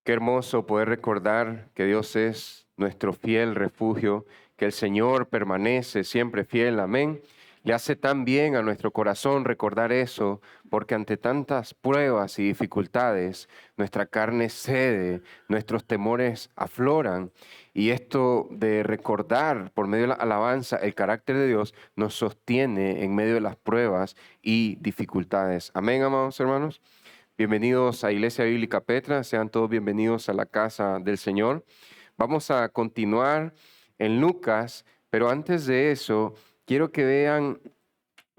Qué hermoso poder recordar que Dios es nuestro fiel refugio, que el Señor permanece siempre fiel. Amén. Le hace tan bien a nuestro corazón recordar eso, porque ante tantas pruebas y dificultades, nuestra carne cede, nuestros temores afloran. Y esto de recordar por medio de la alabanza el carácter de Dios nos sostiene en medio de las pruebas y dificultades. Amén, amados hermanos. Bienvenidos a Iglesia Bíblica Petra, sean todos bienvenidos a la casa del Señor. Vamos a continuar en Lucas, pero antes de eso, quiero que vean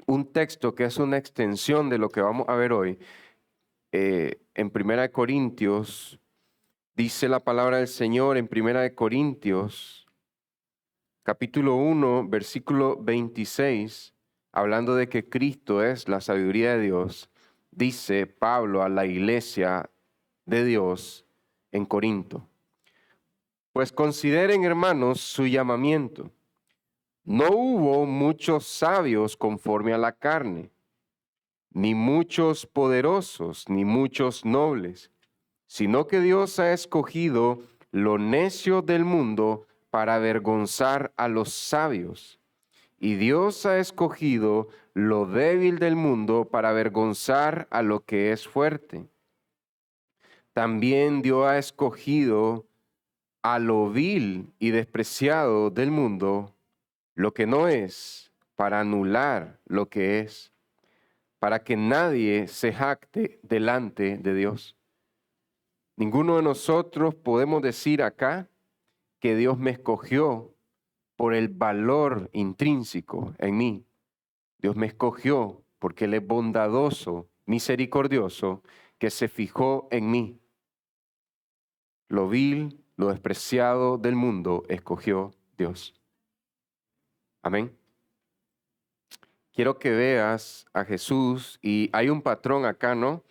un texto que es una extensión de lo que vamos a ver hoy. En Primera de Corintios, dice la palabra del Señor en Primera de Corintios, capítulo 1, versículo 26, hablando de que Cristo es la sabiduría de Dios. Dice Pablo a la iglesia de Dios en Corinto: pues consideren, hermanos, su llamamiento. No hubo muchos sabios conforme a la carne, ni muchos poderosos, ni muchos nobles, sino que Dios ha escogido lo necio del mundo para avergonzar a los sabios. Y Dios ha escogido lo débil del mundo para avergonzar a lo que es fuerte. También Dios ha escogido a lo vil y despreciado del mundo, lo que no es, para anular lo que es, para que nadie se jacte delante de Dios. Ninguno de nosotros podemos decir acá que Dios me escogió por el valor intrínseco en mí. Dios me escogió porque Él es bondadoso, misericordioso, que se fijó en mí. Lo vil, lo despreciado del mundo escogió Dios. Amén. Quiero que veas a Jesús, y hay un patrón acá, ¿no?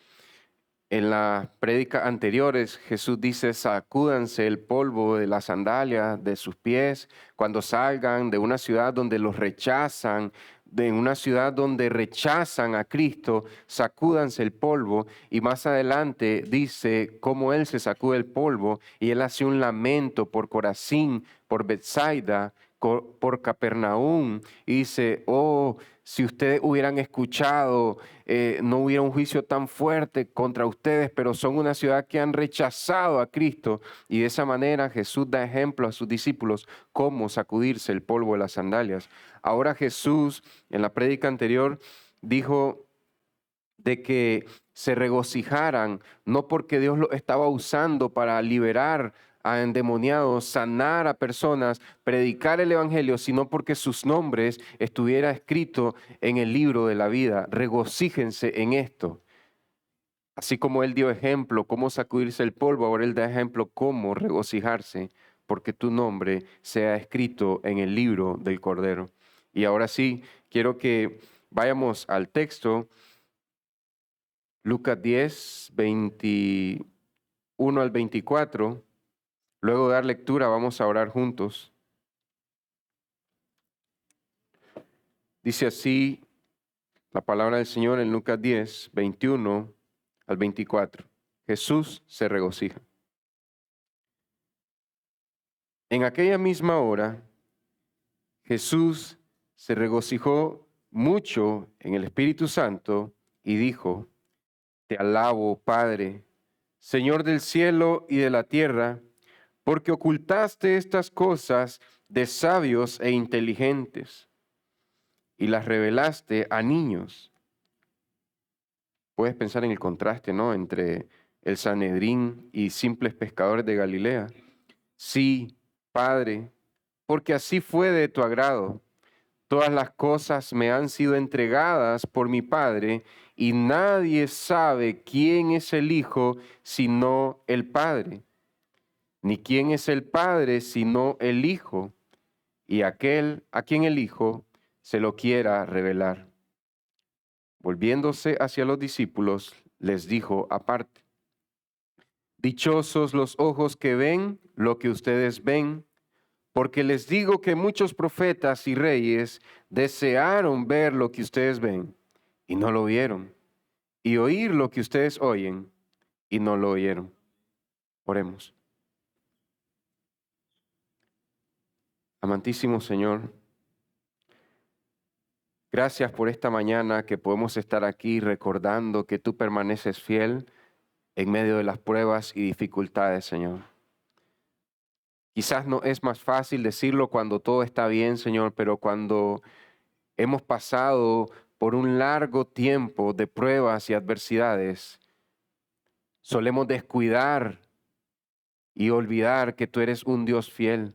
En las prédicas anteriores, Jesús dice: sacúdanse el polvo de las sandalias de sus pies cuando salgan de una ciudad donde los rechazan, de una ciudad donde rechazan a Cristo, sacúdanse el polvo. Y más adelante dice cómo Él se sacude el polvo y Él hace un lamento por Corazín, por Betsaida, por Capernaum, y dice: oh, si ustedes hubieran escuchado, no hubiera un juicio tan fuerte contra ustedes, pero son una ciudad que han rechazado a Cristo. Y de esa manera Jesús da ejemplo a sus discípulos cómo sacudirse el polvo de las sandalias. Ahora Jesús, en la prédica anterior, dijo de que se regocijaran, no porque Dios lo estaba usando para liberar a endemoniados, sanar a personas, predicar el evangelio, sino porque sus nombres estuviera escrito en el libro de la vida. Regocíjense en esto. Así como Él dio ejemplo cómo sacudirse el polvo, ahora Él da ejemplo cómo regocijarse, porque tu nombre sea escrito en el libro del Cordero. Y ahora sí, quiero que vayamos al texto. Lucas 10, 21 al 24. Luego de dar lectura, vamos a orar juntos. Dice así la palabra del Señor en Lucas 10, 21 al 24. Jesús se regocija. En aquella misma hora, Jesús se regocijó mucho en el Espíritu Santo y dijo: te alabo, Padre, Señor del cielo y de la tierra, porque ocultaste estas cosas de sabios e inteligentes y las revelaste a niños. Puedes pensar en el contraste, ¿no?, entre el Sanedrín y simples pescadores de Galilea. Sí, Padre, porque así fue de tu agrado. Todas las cosas me han sido entregadas por mi Padre, y nadie sabe quién es el Hijo sino el Padre, ni quién es el Padre sino el Hijo, y aquel a quien el Hijo se lo quiera revelar. Volviéndose hacia los discípulos, les dijo aparte: dichosos los ojos que ven lo que ustedes ven, porque les digo que muchos profetas y reyes desearon ver lo que ustedes ven y no lo vieron, y oír lo que ustedes oyen y no lo oyeron. Oremos. Amantísimo Señor, gracias por esta mañana que podemos estar aquí recordando que tú permaneces fiel en medio de las pruebas y dificultades, Señor. Quizás no es más fácil decirlo cuando todo está bien, Señor, pero cuando hemos pasado por un largo tiempo de pruebas y adversidades, solemos descuidar y olvidar que tú eres un Dios fiel.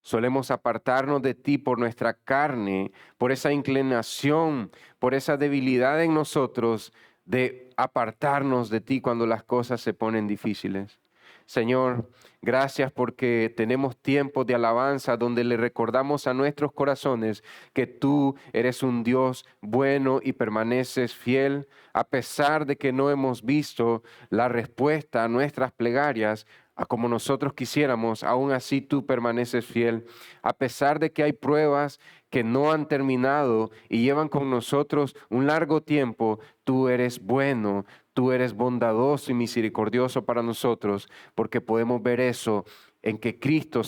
Solemos apartarnos de ti por nuestra carne, por esa inclinación, por esa debilidad en nosotros de apartarnos de ti cuando las cosas se ponen difíciles. Señor, gracias porque tenemos tiempos de alabanza donde le recordamos a nuestros corazones que tú eres un Dios bueno y permaneces fiel, a pesar de que no hemos visto la respuesta a nuestras plegarias a como nosotros quisiéramos, aún así tú permaneces fiel. A pesar de que hay pruebas que no han terminado y llevan con nosotros un largo tiempo, tú eres bueno, tú eres bondadoso y misericordioso para nosotros, porque podemos ver eso en que Cristo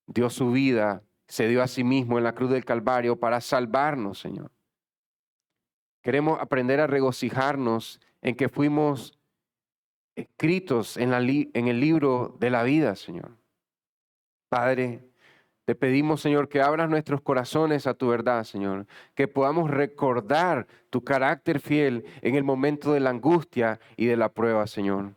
dio su vida, se dio a sí mismo en la cruz del Calvario para salvarnos, Señor. Queremos aprender a regocijarnos en que fuimos escritos en el libro de la vida, Señor. Padre, te pedimos, Señor, que abras nuestros corazones a tu verdad, Señor, que podamos recordar tu carácter fiel en el momento de la angustia y de la prueba, Señor.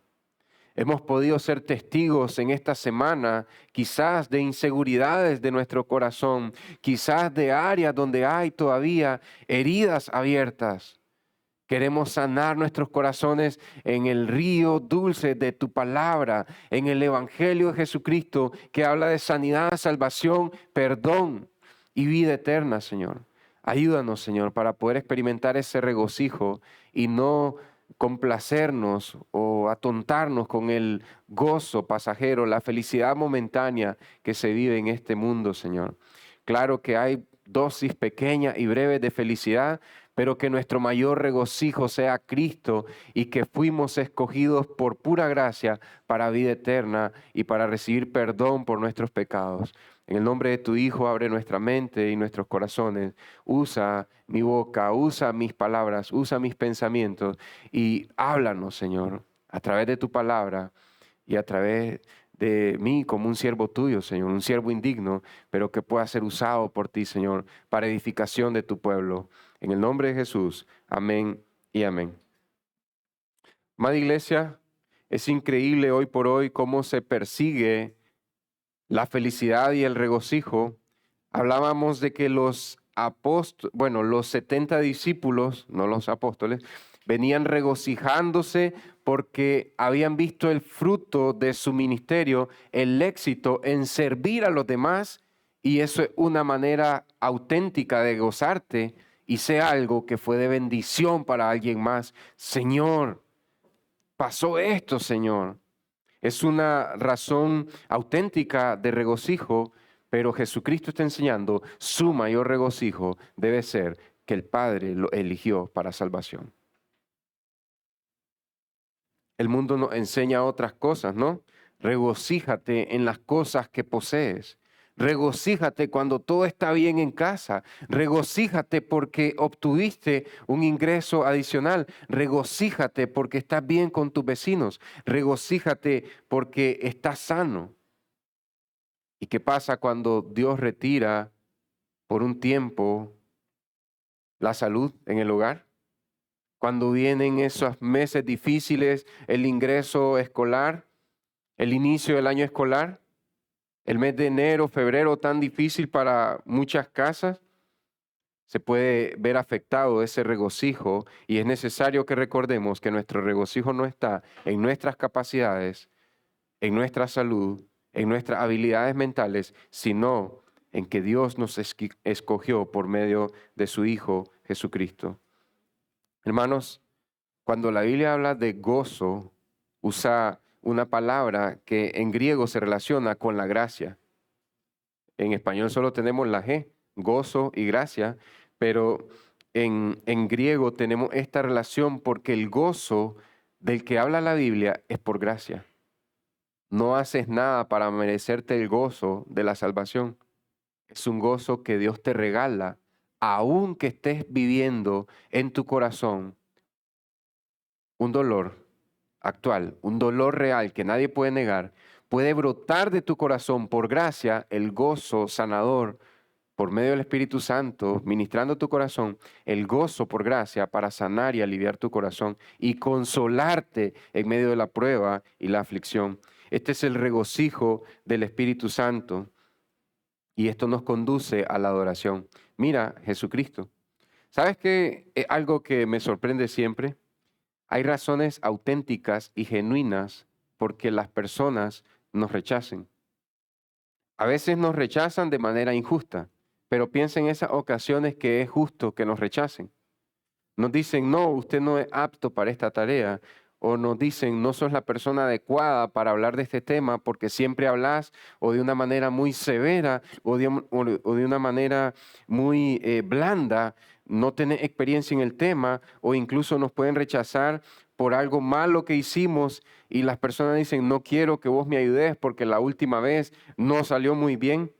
Hemos podido ser testigos en esta semana, quizás de inseguridades de nuestro corazón, quizás de áreas donde hay todavía heridas abiertas. Queremos sanar nuestros corazones en el río dulce de tu palabra, en el Evangelio de Jesucristo que habla de sanidad, salvación, perdón y vida eterna, Señor. Ayúdanos, Señor, para poder experimentar ese regocijo y no complacernos o atontarnos con el gozo pasajero, la felicidad momentánea que se vive en este mundo, Señor. Claro que hay dosis pequeñas y breves de felicidad, pero que nuestro mayor regocijo sea Cristo y que fuimos escogidos por pura gracia para vida eterna y para recibir perdón por nuestros pecados. En el nombre de tu Hijo, abre nuestra mente y nuestros corazones. Usa mi boca, usa mis palabras, usa mis pensamientos y háblanos, Señor, a través de tu palabra y a través de mí como un siervo tuyo, Señor, un siervo indigno, pero que pueda ser usado por ti, Señor, para edificación de tu pueblo. En el nombre de Jesús, amén y amén. Amada iglesia, es increíble hoy por hoy cómo se persigue la felicidad y el regocijo. Hablábamos de que los los 70 discípulos, no los apóstoles, venían regocijándose porque habían visto el fruto de su ministerio, el éxito en servir a los demás, y eso es una manera auténtica de gozarte y sea algo que fue de bendición para alguien más. Señor, pasó esto, Señor. Es una razón auténtica de regocijo, pero Jesucristo está enseñando su mayor regocijo debe ser que el Padre lo eligió para salvación. El mundo nos enseña otras cosas, ¿no? Regocíjate en las cosas que posees. Regocíjate cuando todo está bien en casa. Regocíjate porque obtuviste un ingreso adicional. Regocíjate porque estás bien con tus vecinos. Regocíjate porque estás sano. ¿Y qué pasa cuando Dios retira por un tiempo la salud en el hogar? Cuando vienen esos meses difíciles, el ingreso escolar, el inicio del año escolar, el mes de enero, febrero tan difícil para muchas casas, se puede ver afectado ese regocijo y es necesario que recordemos que nuestro regocijo no está en nuestras capacidades, en nuestra salud, en nuestras habilidades mentales, sino en que Dios nos escogió por medio de su Hijo Jesucristo. Hermanos, cuando la Biblia habla de gozo, usa una palabra que en griego se relaciona con la gracia. En español solo tenemos la G, gozo y gracia, pero en griego tenemos esta relación porque el gozo del que habla la Biblia es por gracia. No haces nada para merecerte el gozo de la salvación. Es un gozo que Dios te regala, aun que estés viviendo en tu corazón un dolor actual, un dolor real que nadie puede negar. Puede brotar de tu corazón por gracia el gozo sanador por medio del Espíritu Santo, ministrando tu corazón, el gozo por gracia para sanar y aliviar tu corazón y consolarte en medio de la prueba y la aflicción. Este es el regocijo del Espíritu Santo y esto nos conduce a la adoración. Mira, Jesucristo. ¿Sabes qué? Es algo que me sorprende siempre. Hay razones auténticas y genuinas porque las personas nos rechacen. A veces nos rechazan de manera injusta, pero piensa en esas ocasiones que es justo que nos rechacen. Nos dicen, no, usted no es apto para esta tarea. O nos dicen, no sos la persona adecuada para hablar de este tema porque siempre hablas o de una manera muy severa o de una manera muy blanda, no tenés experiencia en el tema o incluso nos pueden rechazar por algo malo que hicimos y las personas dicen, no quiero que vos me ayudes porque la última vez no salió muy bien.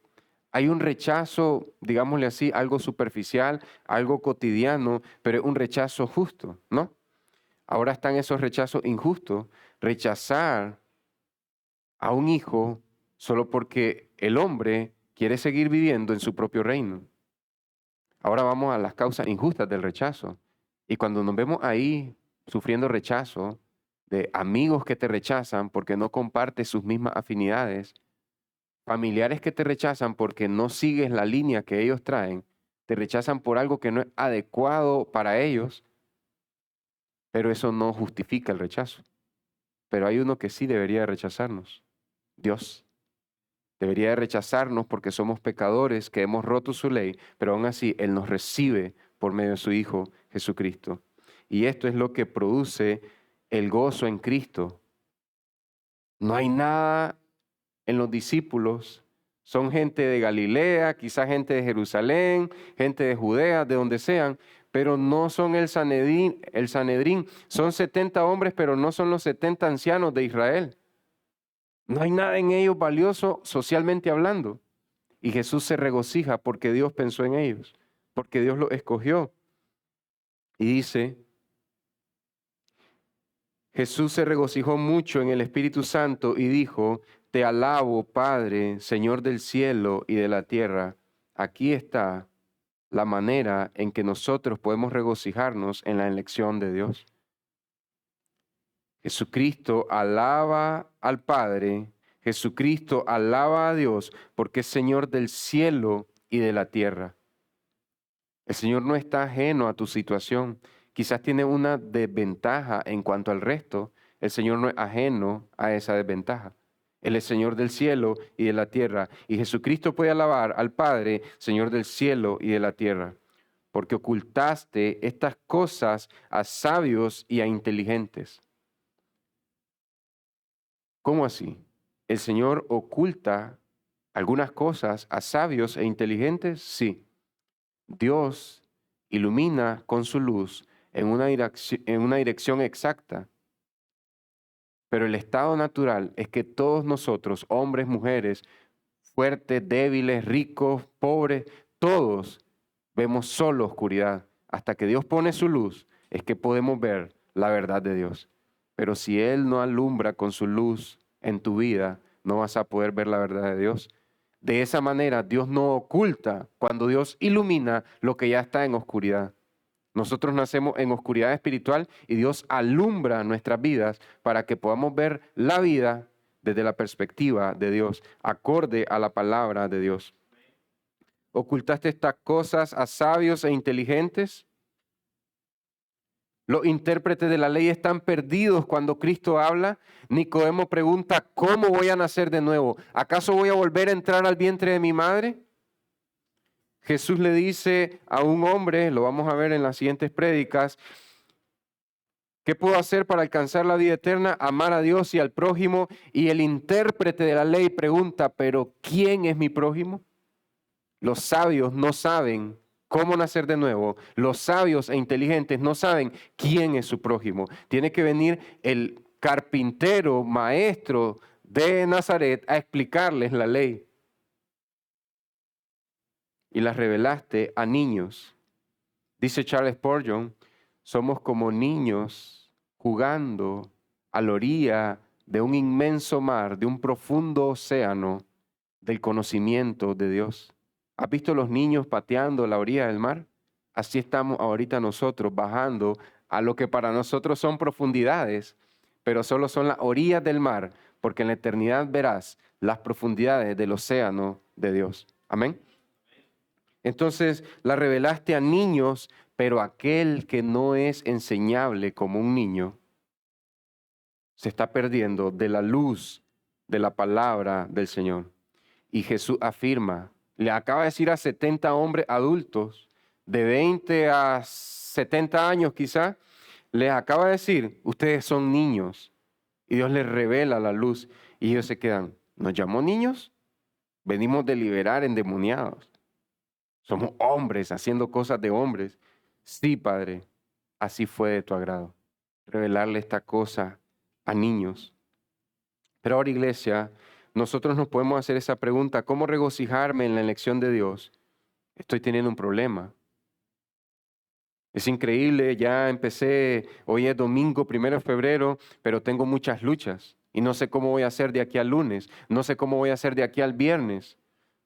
Hay un rechazo, digámosle así, algo superficial, algo cotidiano, pero es un rechazo justo, ¿no? Ahora están esos rechazos injustos. Rechazar a un hijo solo porque el hombre quiere seguir viviendo en su propio reino. Ahora vamos a las causas injustas del rechazo. Y cuando nos vemos ahí sufriendo rechazo de amigos que te rechazan porque no compartes sus mismas afinidades, familiares que te rechazan porque no sigues la línea que ellos traen, te rechazan por algo que no es adecuado para ellos, pero eso no justifica el rechazo. Pero hay uno que sí debería de rechazarnos, Dios. Debería de rechazarnos porque somos pecadores, que hemos roto su ley, pero aún así Él nos recibe por medio de su Hijo Jesucristo. Y esto es lo que produce el gozo en Cristo. No hay nada en los discípulos. Son gente de Galilea, quizás gente de Jerusalén, gente de Judea, de donde sean, pero no son el Sanedrín. Son 70 hombres, pero no son los 70 ancianos de Israel. No hay nada en ellos valioso socialmente hablando. Y Jesús se regocija porque Dios pensó en ellos, porque Dios los escogió. Y dice, Jesús se regocijó mucho en el Espíritu Santo y dijo, te alabo, Padre, Señor del cielo y de la tierra. Aquí está la manera en que nosotros podemos regocijarnos en la elección de Dios. Jesucristo alaba al Padre, Jesucristo alaba a Dios porque es Señor del cielo y de la tierra. El Señor no está ajeno a tu situación. Quizás tiene una desventaja en cuanto al resto. El Señor no es ajeno a esa desventaja. Él es Señor del cielo y de la tierra. Y Jesucristo puede alabar al Padre, Señor del cielo y de la tierra, porque ocultaste estas cosas a sabios y a inteligentes. ¿Cómo así? ¿El Señor oculta algunas cosas a sabios e inteligentes? Sí. Dios ilumina con su luz en una dirección exacta. Pero el estado natural es que todos nosotros, hombres, mujeres, fuertes, débiles, ricos, pobres, todos vemos solo oscuridad. Hasta que Dios pone su luz, es que podemos ver la verdad de Dios. Pero si Él no alumbra con su luz en tu vida, no vas a poder ver la verdad de Dios. De esa manera, Dios no oculta cuando Dios ilumina lo que ya está en oscuridad. Nosotros nacemos en oscuridad espiritual y Dios alumbra nuestras vidas para que podamos ver la vida desde la perspectiva de Dios, acorde a la palabra de Dios. ¿Ocultaste estas cosas a sabios e inteligentes? Los intérpretes de la ley están perdidos cuando Cristo habla. Nicodemo pregunta, ¿cómo voy a nacer de nuevo? ¿Acaso voy a volver a entrar al vientre de mi madre? Jesús le dice a un hombre, lo vamos a ver en las siguientes prédicas, ¿qué puedo hacer para alcanzar la vida eterna? Amar a Dios y al prójimo. Y el intérprete de la ley pregunta, ¿pero quién es mi prójimo? Los sabios no saben cómo nacer de nuevo. Los sabios e inteligentes no saben quién es su prójimo. Tiene que venir el carpintero, maestro de Nazaret a explicarles la ley. Y las revelaste a niños. Dice Charles Spurgeon, somos como niños jugando a la orilla de un inmenso mar, de un profundo océano del conocimiento de Dios. ¿Has visto los niños pateando la orilla del mar? Así estamos ahorita nosotros bajando a lo que para nosotros son profundidades, pero solo son las orillas del mar, porque en la eternidad verás las profundidades del océano de Dios. Amén. Entonces la revelaste a niños, pero aquel que no es enseñable como un niño se está perdiendo de la luz de la palabra del Señor. Y Jesús afirma, le acaba de decir a 70 hombres adultos, de 20 a 70 años quizás, les acaba de decir, ustedes son niños. Y Dios les revela la luz. Y ellos se quedan, ¿nos llamó niños? Venimos de liberar endemoniados. Somos hombres haciendo cosas de hombres. Sí, Padre, así fue de tu agrado. Revelarle esta cosa a niños. Pero ahora, iglesia, nosotros nos podemos hacer esa pregunta, ¿cómo regocijarme en la elección de Dios? Estoy teniendo un problema. Es increíble, ya empecé, hoy es domingo, 1 de febrero, pero tengo muchas luchas y no sé cómo voy a hacer de aquí al lunes, no sé cómo voy a hacer de aquí al viernes.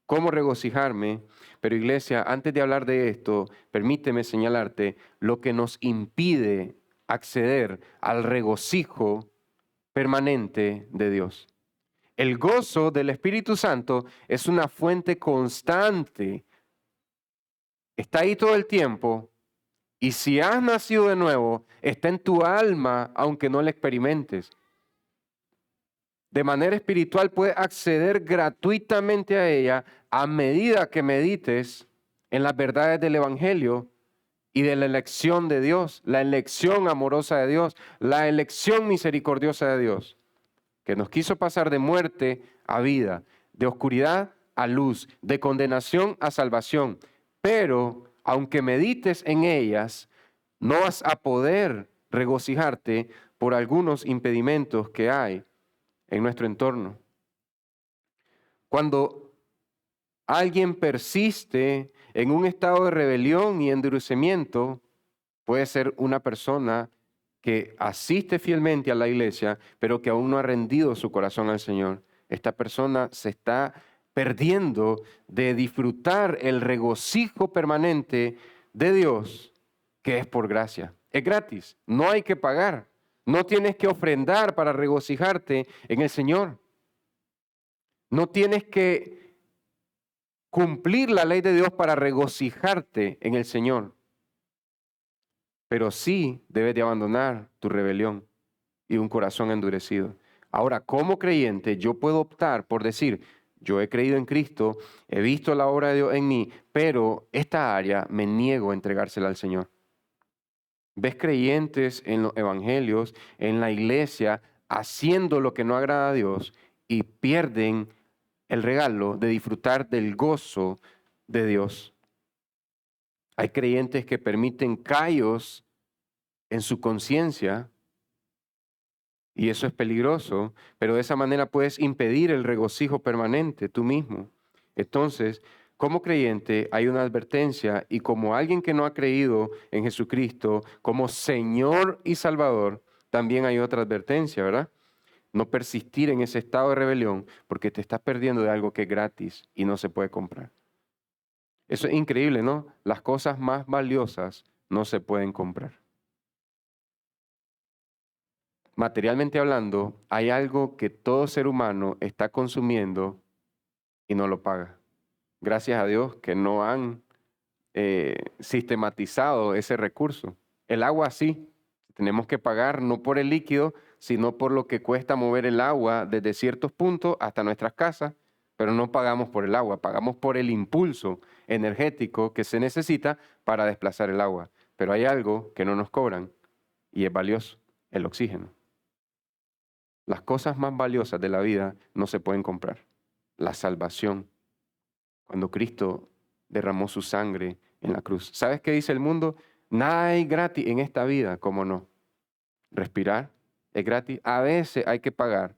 ¿Cómo regocijarme? Pero iglesia, antes de hablar de esto, permíteme señalarte lo que nos impide acceder al regocijo permanente de Dios. El gozo del Espíritu Santo es una fuente constante. Está ahí todo el tiempo. Y si has nacido de nuevo, está en tu alma, aunque no la experimentes. De manera espiritual puedes acceder gratuitamente a ella a medida que medites en las verdades del Evangelio y de la elección de Dios, la elección amorosa de Dios, la elección misericordiosa de Dios, que nos quiso pasar de muerte a vida, de oscuridad a luz, de condenación a salvación. Pero aunque medites en ellas, no vas a poder regocijarte por algunos impedimentos que hay en nuestro entorno. Cuando alguien persiste en un estado de rebelión y endurecimiento, puede ser una persona que asiste fielmente a la iglesia, pero que aún no ha rendido su corazón al Señor. Esta persona se está perdiendo de disfrutar el regocijo permanente de Dios, que es por gracia. Es gratis, no hay que pagar. No tienes que ofrendar para regocijarte en el Señor. No tienes que cumplir la ley de Dios para regocijarte en el Señor. Pero sí debes de abandonar tu rebelión y un corazón endurecido. Ahora, como creyente, yo puedo optar por decir, yo he creído en Cristo, he visto la obra de Dios en mí, pero esta área me niego a entregársela al Señor. ¿Ves creyentes en los evangelios, en la iglesia, haciendo lo que no agrada a Dios y pierden el regalo de disfrutar del gozo de Dios? Hay creyentes que permiten callos en su conciencia y eso es peligroso, pero de esa manera puedes impedir el regocijo permanente tú mismo. Entonces, como creyente hay una advertencia y como alguien que no ha creído en Jesucristo como Señor y Salvador, también hay otra advertencia, ¿verdad? No persistir en ese estado de rebelión porque te estás perdiendo de algo que es gratis y no se puede comprar. Eso es increíble, ¿no? Las cosas más valiosas no se pueden comprar. Materialmente hablando, hay algo que todo ser humano está consumiendo y no lo paga. Gracias a Dios que no han sistematizado ese recurso. El agua sí, tenemos que pagar no por el líquido, sino por lo que cuesta mover el agua desde ciertos puntos hasta nuestras casas, pero no pagamos por el agua, pagamos por el impulso energético que se necesita para desplazar el agua. Pero hay algo que no nos cobran y es valioso, el oxígeno. Las cosas más valiosas de la vida no se pueden comprar. La salvación. Cuando Cristo derramó su sangre en la cruz. ¿Sabes qué dice el mundo? Nada hay gratis en esta vida, ¿cómo no? Respirar es gratis. A veces hay que pagar,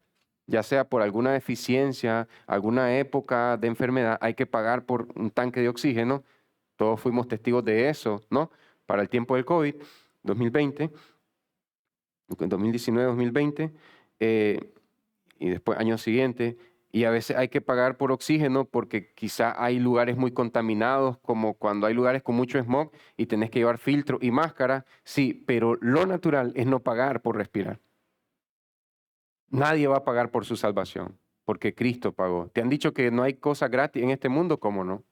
ya sea por alguna deficiencia, alguna época de enfermedad, hay que pagar por un tanque de oxígeno. Todos fuimos testigos de eso, ¿no? Para el tiempo del COVID, 2020, 2019, 2020, y después año siguiente. Y a veces hay que pagar por oxígeno porque quizá hay lugares muy contaminados, como cuando hay lugares con mucho smog y tenés que llevar filtro y máscara. Sí, pero lo natural es no pagar por respirar. Nadie va a pagar por su salvación, porque Cristo pagó. Te han dicho que no hay cosa gratis en este mundo, ¿cómo no?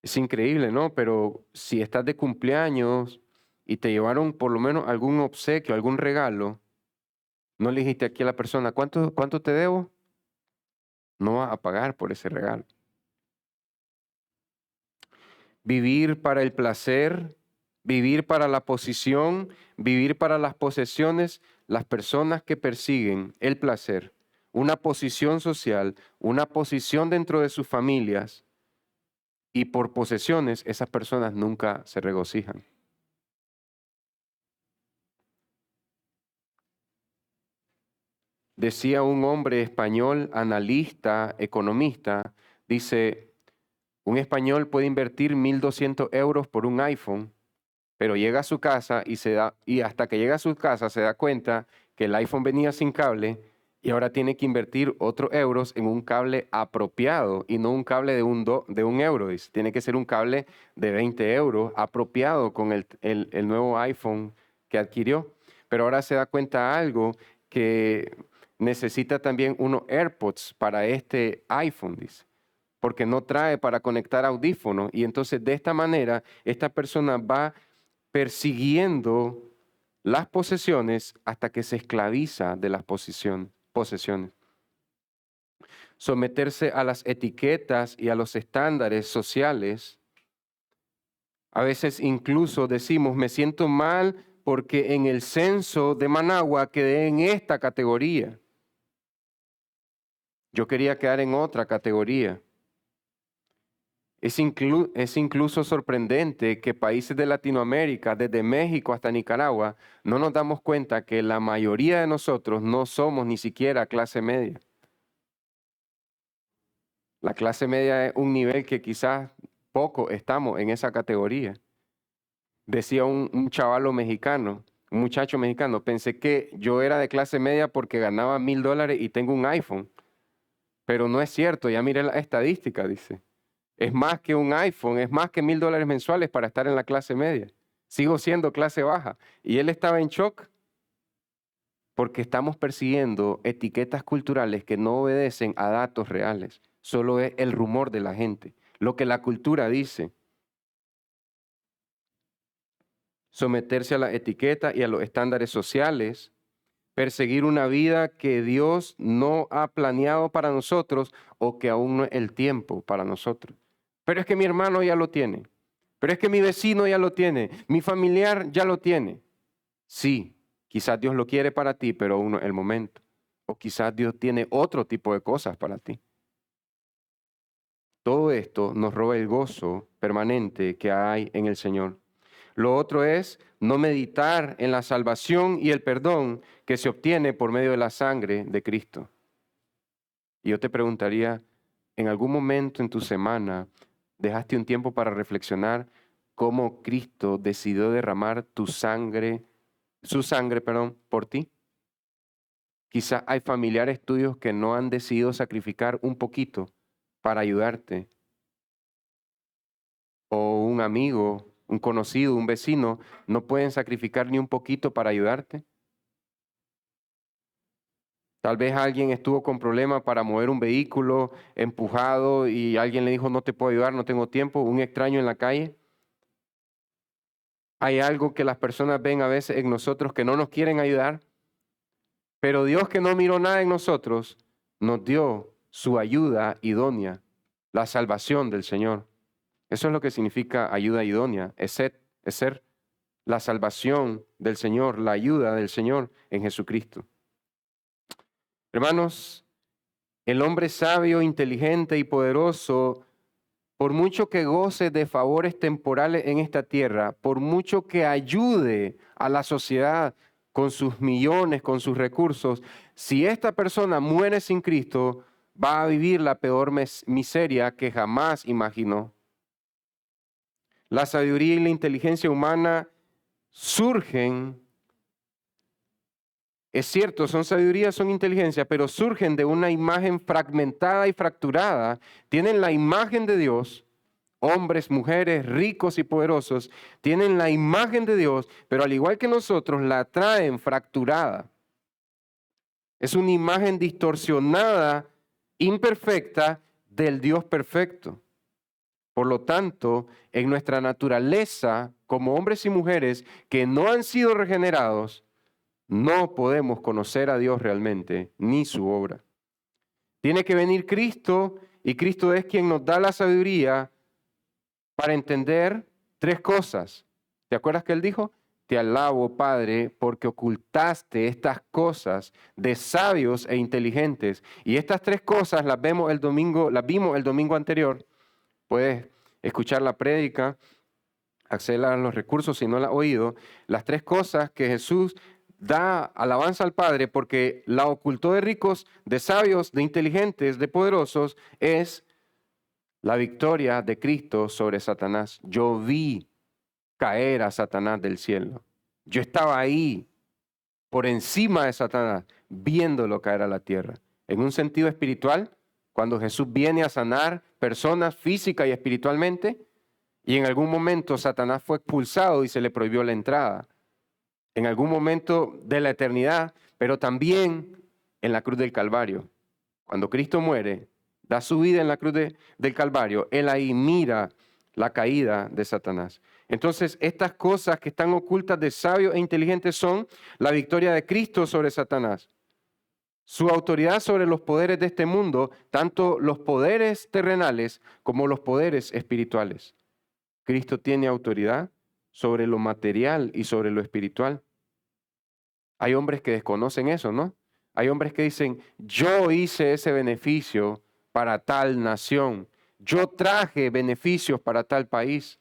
Es increíble, ¿no? Pero si estás de cumpleaños y te llevaron por lo menos algún obsequio, algún regalo, no le dijiste aquí a la persona, ¿cuánto te debo? No vas a pagar por ese regalo. Vivir para el placer, vivir para la posición, vivir para las posesiones, las personas que persiguen el placer, una posición social, una posición dentro de sus familias y por posesiones, esas personas nunca se regocijan. Decía un hombre español, analista, economista, dice, un español puede invertir 1.200 euros por un iPhone, pero llega a su casa y hasta que llega a su casa se da cuenta que el iPhone venía sin cable y ahora tiene que invertir otros euros en un cable apropiado y no un cable de un euro. Dice. Tiene que ser un cable de 20 euros apropiado con el nuevo iPhone que adquirió. Pero ahora se da cuenta algo que necesita también unos AirPods para este iPhone, dice, porque no trae para conectar audífonos. Y entonces de esta manera, esta persona va persiguiendo las posesiones hasta que se esclaviza de las posesiones. Someterse a las etiquetas y a los estándares sociales. A veces incluso decimos, me siento mal porque en el censo de Managua quedé en esta categoría. Yo quería quedar en otra categoría. Es incluso sorprendente que países de Latinoamérica, desde México hasta Nicaragua, no nos damos cuenta que la mayoría de nosotros no somos ni siquiera clase media. La clase media es un nivel que quizás poco estamos en esa categoría. Decía un chavalo mexicano, un muchacho mexicano, pensé que yo era de clase media porque ganaba $1,000 y tengo un iPhone. Pero no es cierto, ya miré la estadística, dice. Es más que un iPhone, es más que $1,000 mensuales para estar en la clase media. Sigo siendo clase baja. Y él estaba en shock porque estamos persiguiendo etiquetas culturales que no obedecen a datos reales. Solo es el rumor de la gente, lo que la cultura dice. Someterse a la etiqueta y a los estándares sociales, perseguir una vida que Dios no ha planeado para nosotros o que aún no es el tiempo para nosotros. Pero es que mi hermano ya lo tiene. Pero es que mi vecino ya lo tiene. Mi familiar ya lo tiene. Sí, quizás Dios lo quiere para ti, pero aún no es el momento. O quizás Dios tiene otro tipo de cosas para ti. Todo esto nos roba el gozo permanente que hay en el Señor. Lo otro es no meditar en la salvación y el perdón que se obtiene por medio de la sangre de Cristo. Y yo te preguntaría, ¿en algún momento en tu semana dejaste un tiempo para reflexionar cómo Cristo decidió derramar su sangre, por ti? Quizá hay familiares tuyos que no han decidido sacrificar un poquito para ayudarte. O un amigo, un conocido, un vecino, no pueden sacrificar ni un poquito para ayudarte. Tal vez alguien estuvo con problemas para mover un vehículo empujado y alguien le dijo, no te puedo ayudar, no tengo tiempo, un extraño en la calle. Hay algo que las personas ven a veces en nosotros que no nos quieren ayudar, pero Dios que no miró nada en nosotros, nos dio su ayuda idónea, la salvación del Señor. Eso es lo que significa ayuda idónea, es ser la salvación del Señor, la ayuda del Señor en Jesucristo. Hermanos, el hombre sabio, inteligente y poderoso por mucho que goce de favores temporales en esta tierra, por mucho que ayude a la sociedad con sus millones, con sus recursos, si esta persona muere sin Cristo, va a vivir la peor miseria que jamás imaginó. La sabiduría y la inteligencia humana surgen, es cierto, son sabiduría, son inteligencia, pero surgen de una imagen fragmentada y fracturada. Tienen la imagen de Dios, hombres, mujeres, ricos y poderosos, tienen la imagen de Dios, pero al igual que nosotros, la traen fracturada. Es una imagen distorsionada, imperfecta del Dios perfecto. Por lo tanto, en nuestra naturaleza, como hombres y mujeres que no han sido regenerados, no podemos conocer a Dios realmente, ni su obra. Tiene que venir Cristo, y Cristo es quien nos da la sabiduría para entender tres cosas. ¿Te acuerdas que Él dijo? Te alabo, Padre, porque ocultaste estas cosas de sabios e inteligentes. Y estas tres cosas las vimos el domingo anterior. Puedes escuchar la prédica, acceder a los recursos si no la has oído. Las tres cosas que Jesús da alabanza al Padre porque la ocultó de ricos, de sabios, de inteligentes, de poderosos, es la victoria de Cristo sobre Satanás. Yo vi caer a Satanás del cielo. Yo estaba ahí, por encima de Satanás, viéndolo caer a la tierra. En un sentido espiritual, cuando Jesús viene a sanar personas física y espiritualmente, y en algún momento Satanás fue expulsado y se le prohibió la entrada. En algún momento de la eternidad, pero también en la cruz del Calvario. Cuando Cristo muere, da su vida en la cruz del Calvario, Él ahí mira la caída de Satanás. Entonces, estas cosas que están ocultas de sabios e inteligentes son la victoria de Cristo sobre Satanás, su autoridad sobre los poderes de este mundo, tanto los poderes terrenales como los poderes espirituales. Cristo tiene autoridad sobre lo material y sobre lo espiritual. Hay hombres que desconocen eso, ¿no? Hay hombres que dicen, yo hice ese beneficio para tal nación, yo traje beneficios para tal país.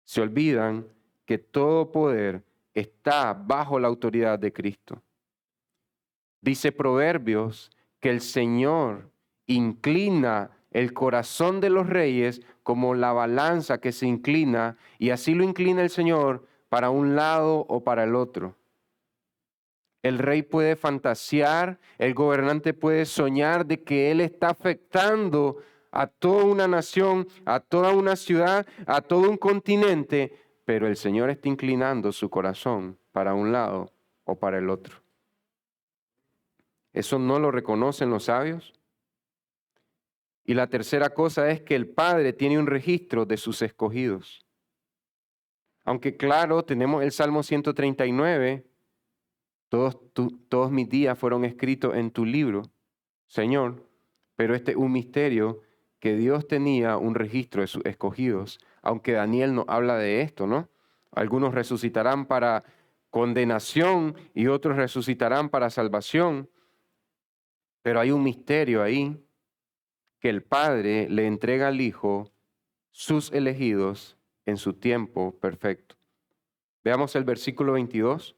Se olvidan que todo poder está bajo la autoridad de Cristo. Dice Proverbios que el Señor inclina el corazón de los reyes como la balanza que se inclina, y así lo inclina el Señor para un lado o para el otro. El rey puede fantasear, el gobernante puede soñar de que él está afectando a toda una nación, a toda una ciudad, a todo un continente, pero el Señor está inclinando su corazón para un lado o para el otro. ¿Eso no lo reconocen los sabios? Y la tercera cosa es que el Padre tiene un registro de sus escogidos. Aunque claro, tenemos el Salmo 139, todos mis días fueron escritos en tu libro, Señor, pero este es un misterio que Dios tenía un registro de sus escogidos, aunque Daniel no habla de esto, ¿no? Algunos resucitarán para condenación y otros resucitarán para salvación, pero hay un misterio ahí que el Padre le entrega al Hijo sus elegidos en su tiempo perfecto. Veamos el versículo 22.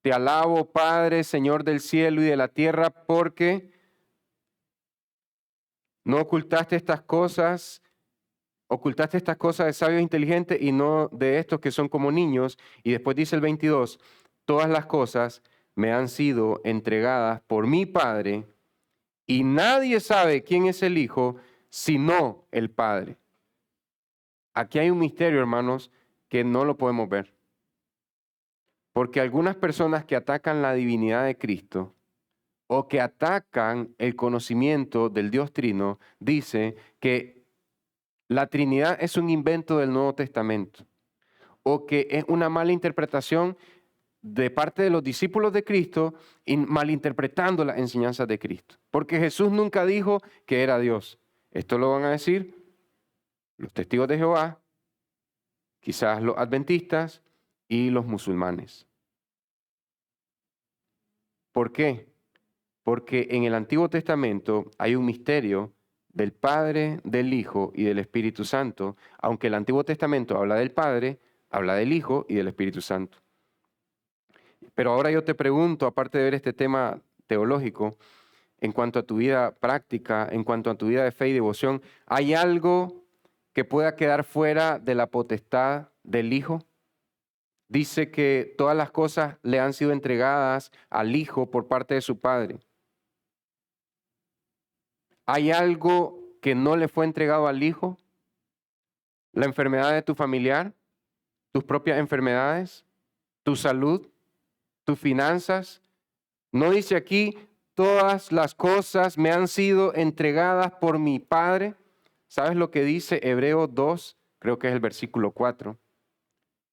Te alabo, Padre, Señor del cielo y de la tierra, porque no ocultaste estas cosas de sabios e inteligentes y no de estos que son como niños. Y después dice el 22, todas las cosas me han sido entregadas por mi Padre, y nadie sabe quién es el Hijo sino el Padre. Aquí hay un misterio, hermanos, que no lo podemos ver. Porque algunas personas que atacan la divinidad de Cristo o que atacan el conocimiento del Dios Trino, dice que la Trinidad es un invento del Nuevo Testamento o que es una mala interpretación de parte de los discípulos de Cristo y malinterpretando las enseñanzas de Cristo. Porque Jesús nunca dijo que era Dios. Esto lo van a decir los testigos de Jehová, quizás los adventistas y los musulmanes. ¿Por qué? Porque en el Antiguo Testamento hay un misterio del Padre, del Hijo y del Espíritu Santo, aunque el Antiguo Testamento habla del Padre, habla del Hijo y del Espíritu Santo. Pero ahora yo te pregunto, aparte de ver este tema teológico, en cuanto a tu vida práctica, en cuanto a tu vida de fe y devoción, ¿hay algo que pueda quedar fuera de la potestad del Hijo? Dice que todas las cosas le han sido entregadas al Hijo por parte de su Padre. ¿Hay algo que no le fue entregado al Hijo? ¿La enfermedad de tu familiar? ¿Tus propias enfermedades? ¿Tu salud? ¿Tus finanzas? ¿No dice aquí, todas las cosas me han sido entregadas por mi Padre? ¿Sabes lo que dice Hebreos 2? Creo que es el versículo 4.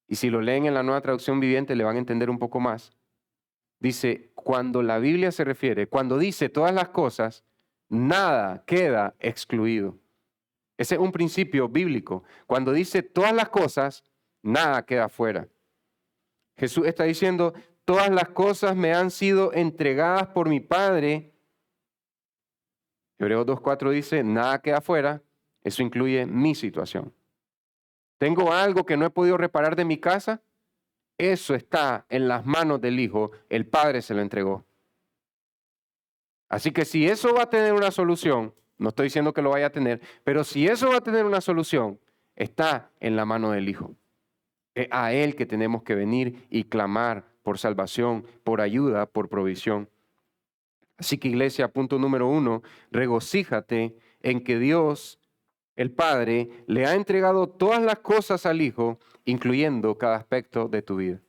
Y si lo leen en la Nueva Traducción Viviente le van a entender un poco más. Dice, cuando la Biblia se refiere, cuando dice todas las cosas, nada queda excluido. Ese es un principio bíblico. Cuando dice todas las cosas, nada queda fuera. Jesús está diciendo, todas las cosas me han sido entregadas por mi Padre. Hebreos 2.4 dice, nada queda fuera. Eso incluye mi situación. ¿Tengo algo que no he podido reparar de mi casa? Eso está en las manos del Hijo. El Padre se lo entregó. Así que si eso va a tener una solución, no estoy diciendo que lo vaya a tener, pero si eso va a tener una solución, está en la mano del Hijo. Es a Él que tenemos que venir y clamar por salvación, por ayuda, por provisión. Así que iglesia, punto número 1, regocíjate en que Dios, el Padre, le ha entregado todas las cosas al Hijo, incluyendo cada aspecto de tu vida.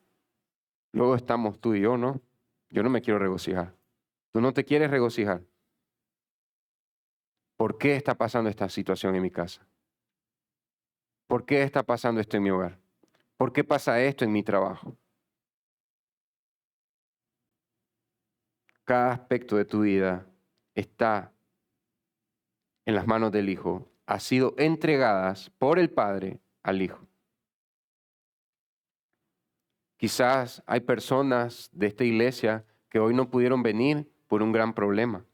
Luego estamos tú y yo, ¿no? Yo no me quiero regocijar. Tú no te quieres regocijar. ¿Por qué está pasando esta situación en mi casa? ¿Por qué está pasando esto en mi hogar? ¿Por qué pasa esto en mi trabajo? Cada aspecto de tu vida está en las manos del Hijo. Ha sido entregadas por el Padre al Hijo. Quizás hay personas de esta iglesia que hoy no pudieron venir por un gran problema.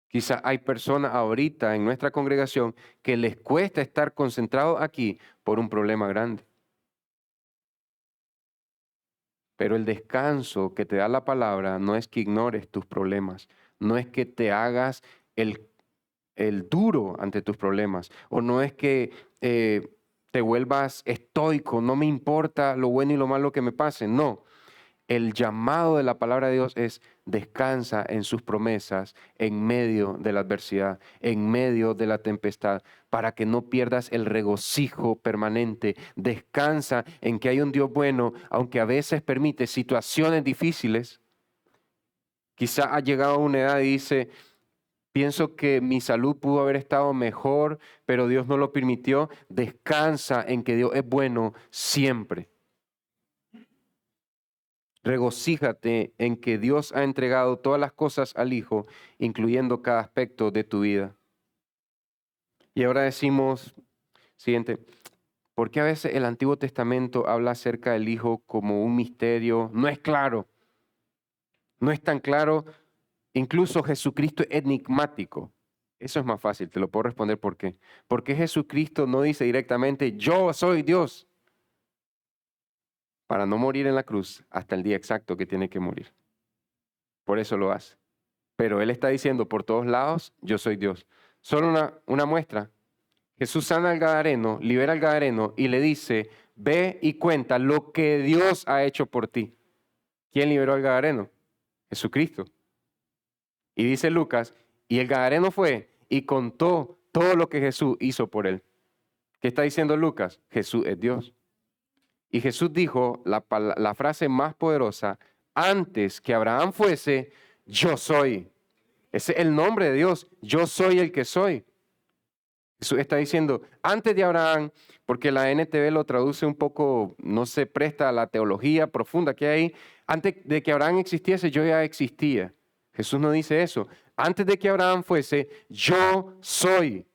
Quizás hay personas ahorita en nuestra congregación que les cuesta estar concentrados aquí por un problema grande. Pero el descanso que te da la palabra no es que ignores tus problemas, no es que te hagas el duro ante tus problemas, o no es que te vuelvas estoico, no me importa lo bueno y lo malo que me pase, no. El llamado de la palabra de Dios es descansa en sus promesas en medio de la adversidad, en medio de la tempestad, para que no pierdas el regocijo permanente. Descansa en que hay un Dios bueno, aunque a veces permite situaciones difíciles. Quizá ha llegado a una edad y dice, pienso que mi salud pudo haber estado mejor, pero Dios no lo permitió. Descansa en que Dios es bueno siempre. Regocíjate en que Dios ha entregado todas las cosas al Hijo, incluyendo cada aspecto de tu vida. Y ahora decimos, siguiente, ¿por qué a veces el Antiguo Testamento habla acerca del Hijo como un misterio? No es claro, no es tan claro. Incluso Jesucristo es enigmático. Eso es más fácil, te lo puedo responder por qué. Porque Jesucristo no dice directamente, yo soy Dios, para no morir en la cruz hasta el día exacto que tiene que morir. Por eso lo hace. Pero Él está diciendo por todos lados, yo soy Dios. Solo una muestra. Jesús sana al gadareno, libera al gadareno y le dice, ve y cuenta lo que Dios ha hecho por ti. ¿Quién liberó al gadareno? Jesucristo. Y dice Lucas, y el gadareno fue y contó todo lo que Jesús hizo por él. ¿Qué está diciendo Lucas? Jesús es Dios. Y Jesús dijo la frase más poderosa, antes que Abraham fuese, yo soy. Ese es el nombre de Dios, yo soy el que soy. Jesús está diciendo, antes de Abraham, porque la NTV lo traduce un poco, no se presta a la teología profunda que hay, antes de que Abraham existiese, yo ya existía. Jesús no dice eso. Antes de que Abraham fuese, yo soy.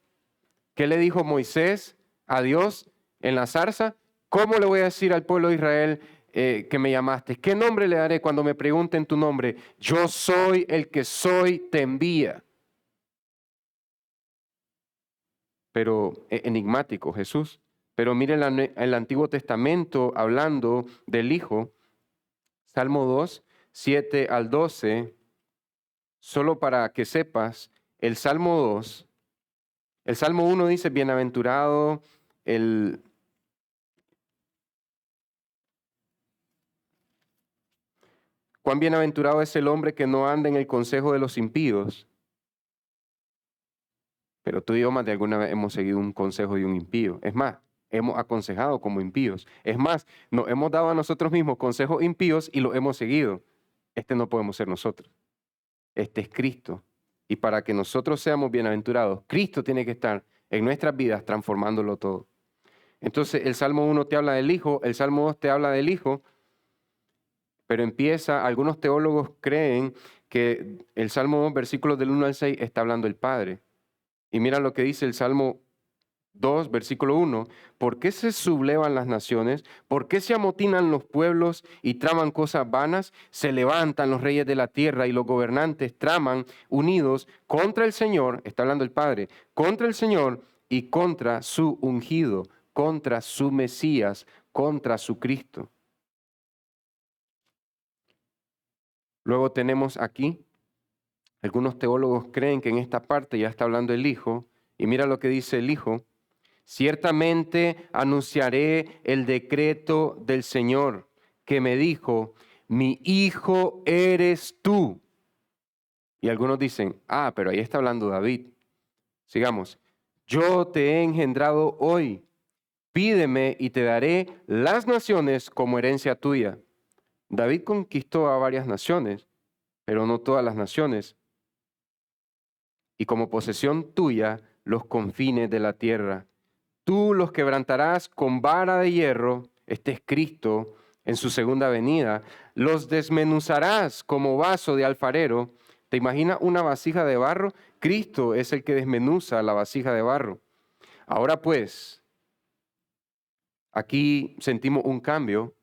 ¿Qué le dijo Moisés a Dios en la zarza? ¿Cómo le voy a decir al pueblo de Israel que me llamaste? ¿Qué nombre le daré cuando me pregunten tu nombre? Yo soy el que soy, te envía. pero enigmático Jesús. Pero mire el Antiguo Testamento hablando del Hijo, Salmo 2, 7 al 12, solo para que sepas, el Salmo 2, el Salmo 1 dice, bienaventurado cuán bienaventurado es el hombre que no anda en el consejo de los impíos. Pero tú y yo más de alguna vez hemos seguido un consejo de un impío. Es más, hemos aconsejado como impíos. Es más, nos hemos dado a nosotros mismos consejos impíos y los hemos seguido. Este no podemos ser nosotros. Este es Cristo. Y para que nosotros seamos bienaventurados, Cristo tiene que estar en nuestras vidas transformándolo todo. Entonces el Salmo 1 te habla del Hijo, el Salmo 2 te habla del Hijo, pero algunos teólogos creen que el Salmo 2, versículos del 1 al 6, está hablando el Padre. Y mira lo que dice el Salmo 2, versículo 1. ¿Por qué se sublevan las naciones? ¿Por qué se amotinan los pueblos y traman cosas vanas? Se levantan los reyes de la tierra y los gobernantes traman unidos contra el Señor, está hablando el Padre, contra el Señor y contra su ungido, contra su Mesías, contra su Cristo. Luego tenemos aquí, algunos teólogos creen que en esta parte ya está hablando el Hijo, y mira lo que dice el Hijo. Ciertamente anunciaré el decreto del Señor que me dijo, mi hijo eres tú. Y algunos dicen, pero ahí está hablando David. Sigamos. Yo te he engendrado hoy. Pídeme y te daré las naciones como herencia tuya. David conquistó a varias naciones, pero no todas las naciones. Y como posesión tuya, los confines de la tierra. Tú los quebrantarás con vara de hierro, este es Cristo en su segunda venida, los desmenuzarás como vaso de alfarero. ¿Te imaginas una vasija de barro? Cristo es el que desmenuza la vasija de barro. Ahora pues, aquí sentimos un cambio.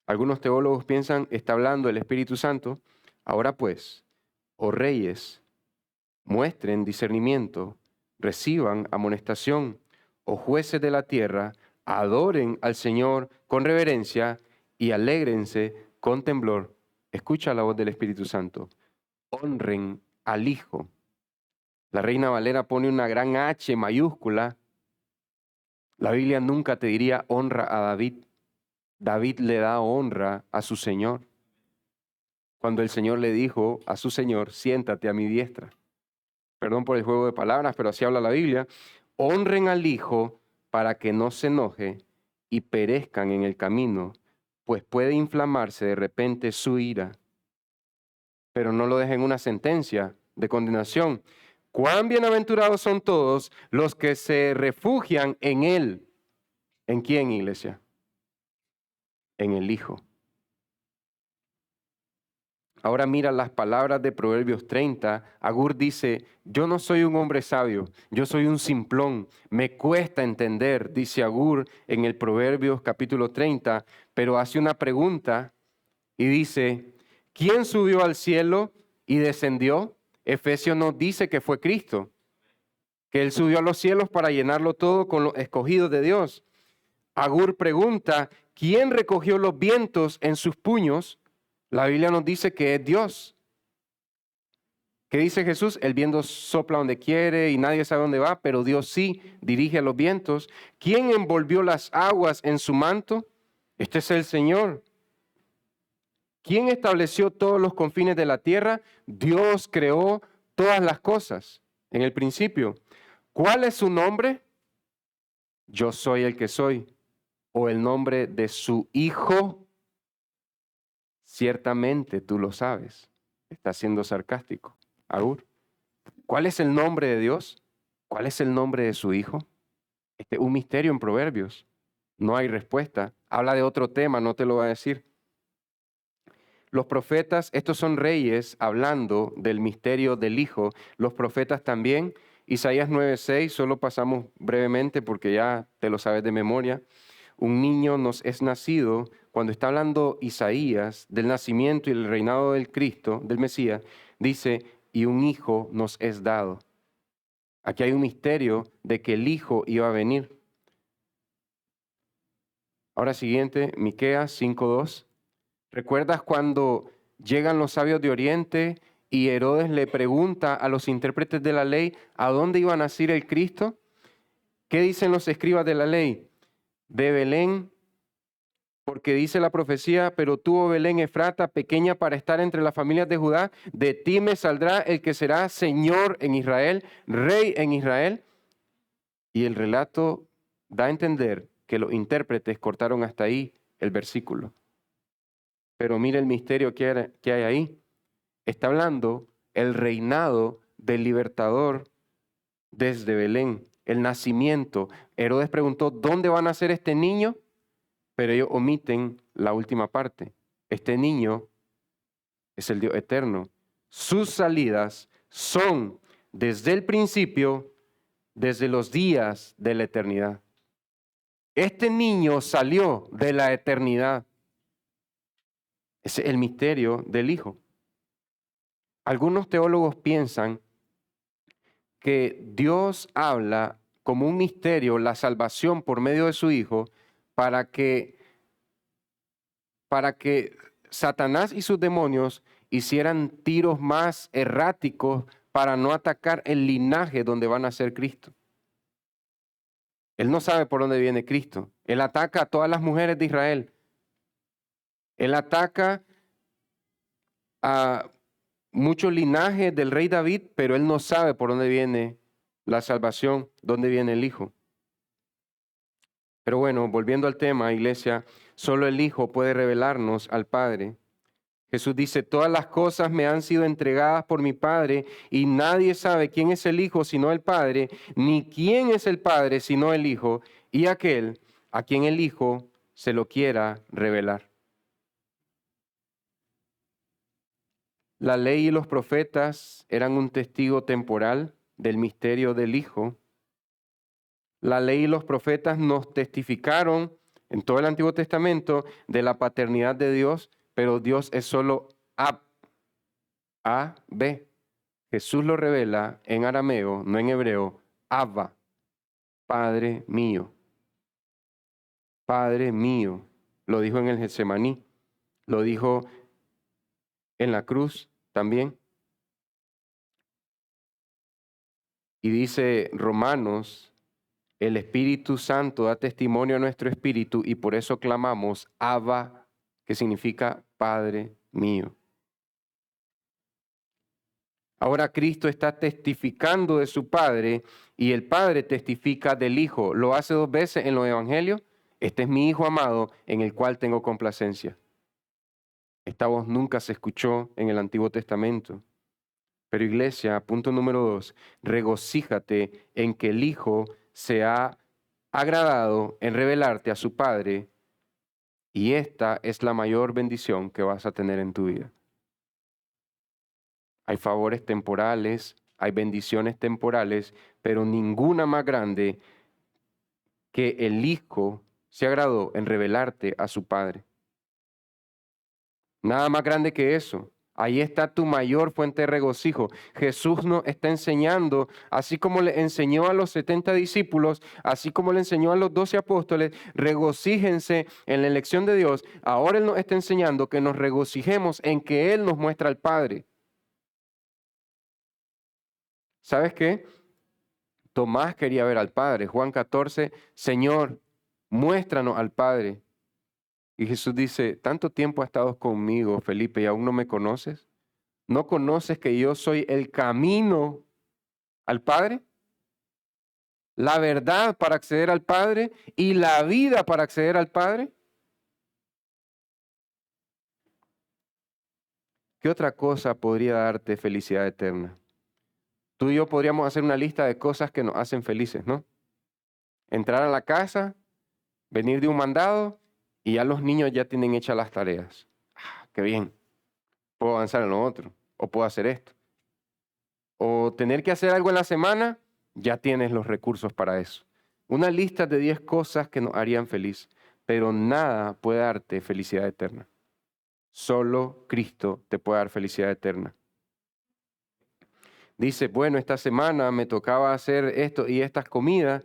Algunos teólogos piensan, está hablando el Espíritu Santo. Ahora pues, oh reyes, muestren discernimiento, reciban amonestación. O jueces de la tierra, adoren al Señor con reverencia y alégrense con temblor. Escucha la voz del Espíritu Santo. Honren al Hijo. La Reina Valera pone una gran H mayúscula. La Biblia nunca te diría honra a David. David le da honra a su Señor. Cuando el Señor le dijo a su Señor, siéntate a mi diestra. Perdón por el juego de palabras, pero así habla la Biblia. Honren al Hijo para que no se enoje y perezcan en el camino, pues puede inflamarse de repente su ira. Pero no lo dejen una sentencia de condenación. Cuán bienaventurados son todos los que se refugian en Él. ¿En quién, iglesia? En el Hijo. Ahora mira las palabras de Proverbios 30. Agur dice, yo no soy un hombre sabio, yo soy un simplón. Me cuesta entender, dice Agur en el Proverbios capítulo 30, pero hace una pregunta y dice, ¿quién subió al cielo y descendió? Efesios nos dice que fue Cristo, que Él subió a los cielos para llenarlo todo con los escogidos de Dios. Agur pregunta, ¿quién recogió los vientos en sus puños? La Biblia nos dice que es Dios. ¿Qué dice Jesús? El viento sopla donde quiere y nadie sabe dónde va, pero Dios sí dirige a los vientos. ¿Quién envolvió las aguas en su manto? Este es el Señor. ¿Quién estableció todos los confines de la tierra? Dios creó todas las cosas en el principio. ¿Cuál es su nombre? Yo soy el que soy. ¿O el nombre de su Hijo? Ciertamente tú lo sabes. Está siendo sarcástico. Agur. ¿Cuál es el nombre de Dios? ¿Cuál es el nombre de su Hijo? Este es un misterio en Proverbios. No hay respuesta. Habla de otro tema, no te lo va a decir. Los profetas, estos son reyes hablando del misterio del Hijo. Los profetas también. Isaías 9:6, solo pasamos brevemente porque ya te lo sabes de memoria. Un niño nos es nacido. Cuando está hablando Isaías del nacimiento y el reinado del Cristo, del Mesías, dice, y un hijo nos es dado. Aquí hay un misterio de que el Hijo iba a venir. Ahora siguiente, Miqueas 5:2. ¿Recuerdas cuando llegan los sabios de Oriente y Herodes le pregunta a los intérpretes de la ley a dónde iba a nacer el Cristo? ¿Qué dicen los escribas de la ley? De Belén, porque dice la profecía, pero tú, oh Belén Efrata, pequeña para estar entre las familias de Judá, de ti me saldrá el que será Señor en Israel, Rey en Israel. Y el relato da a entender que los intérpretes cortaron hasta ahí el versículo. Pero mire el misterio que hay ahí. Está hablando el reinado del libertador desde Belén, el nacimiento. Herodes preguntó, ¿dónde va a nacer este niño? Pero ellos omiten la última parte. Este niño es el Dios eterno. Sus salidas son desde el principio, desde los días de la eternidad. Este niño salió de la eternidad. Ese es el misterio del Hijo. Algunos teólogos piensan que Dios habla como un misterio la salvación por medio de su Hijo para que Satanás y sus demonios hicieran tiros más erráticos para no atacar el linaje donde va a nacer Cristo. Él no sabe por dónde viene Cristo. Él ataca a todas las mujeres de Israel. Él ataca a muchos linajes del rey David, pero él no sabe por dónde viene la salvación, dónde viene el Hijo. Pero bueno, volviendo al tema, iglesia, solo el Hijo puede revelarnos al Padre. Jesús dice, todas las cosas me han sido entregadas por mi Padre y nadie sabe quién es el Hijo sino el Padre, ni quién es el Padre sino el Hijo y aquel a quien el Hijo se lo quiera revelar. La ley y los profetas eran un testigo temporal del misterio del Hijo. La ley y los profetas nos testificaron en todo el Antiguo Testamento de la paternidad de Dios, pero Dios es solo Ab, A, B. Jesús lo revela en arameo, no en hebreo, Abba, Padre mío. Padre mío. Lo dijo en el Getsemaní, lo dijo en la cruz también. Y dice Romanos, el Espíritu Santo da testimonio a nuestro espíritu y por eso clamamos Abba, que significa Padre mío. Ahora Cristo está testificando de su Padre y el Padre testifica del Hijo. Lo hace 2 veces en los Evangelios. Este es mi Hijo amado en el cual tengo complacencia. Esta voz nunca se escuchó en el Antiguo Testamento. Pero iglesia, punto número 2, regocíjate en que el Hijo se ha agradado en revelarte a su Padre y esta es la mayor bendición que vas a tener en tu vida. Hay favores temporales, hay bendiciones temporales, pero ninguna más grande que el Hijo se agradó en revelarte a su Padre. Nada más grande que eso. Ahí está tu mayor fuente de regocijo. Jesús nos está enseñando, así como le enseñó a los 70 discípulos, así como le enseñó a los 12 apóstoles, regocíjense en la elección de Dios. Ahora Él nos está enseñando que nos regocijemos en que Él nos muestra al Padre. ¿Sabes qué? Tomás quería ver al Padre. Juan 14, Señor, muéstranos al Padre. Y Jesús dice, tanto tiempo has estado conmigo, Felipe, y aún no me conoces. ¿No conoces que yo soy el camino al Padre? La verdad para acceder al Padre y la vida para acceder al Padre. ¿Qué otra cosa podría darte felicidad eterna? Tú y yo podríamos hacer una lista de cosas que nos hacen felices, ¿no? Entrar a la casa, venir de un mandado y ya los niños ya tienen hechas las tareas. Ah, qué bien. Puedo avanzar en lo otro o puedo hacer esto. O tener que hacer algo en la semana, ya tienes los recursos para eso. Una lista de 10 cosas que nos harían feliz, pero nada puede darte felicidad eterna. Solo Cristo te puede dar felicidad eterna. dice, bueno, esta semana me tocaba hacer esto y estas comidas,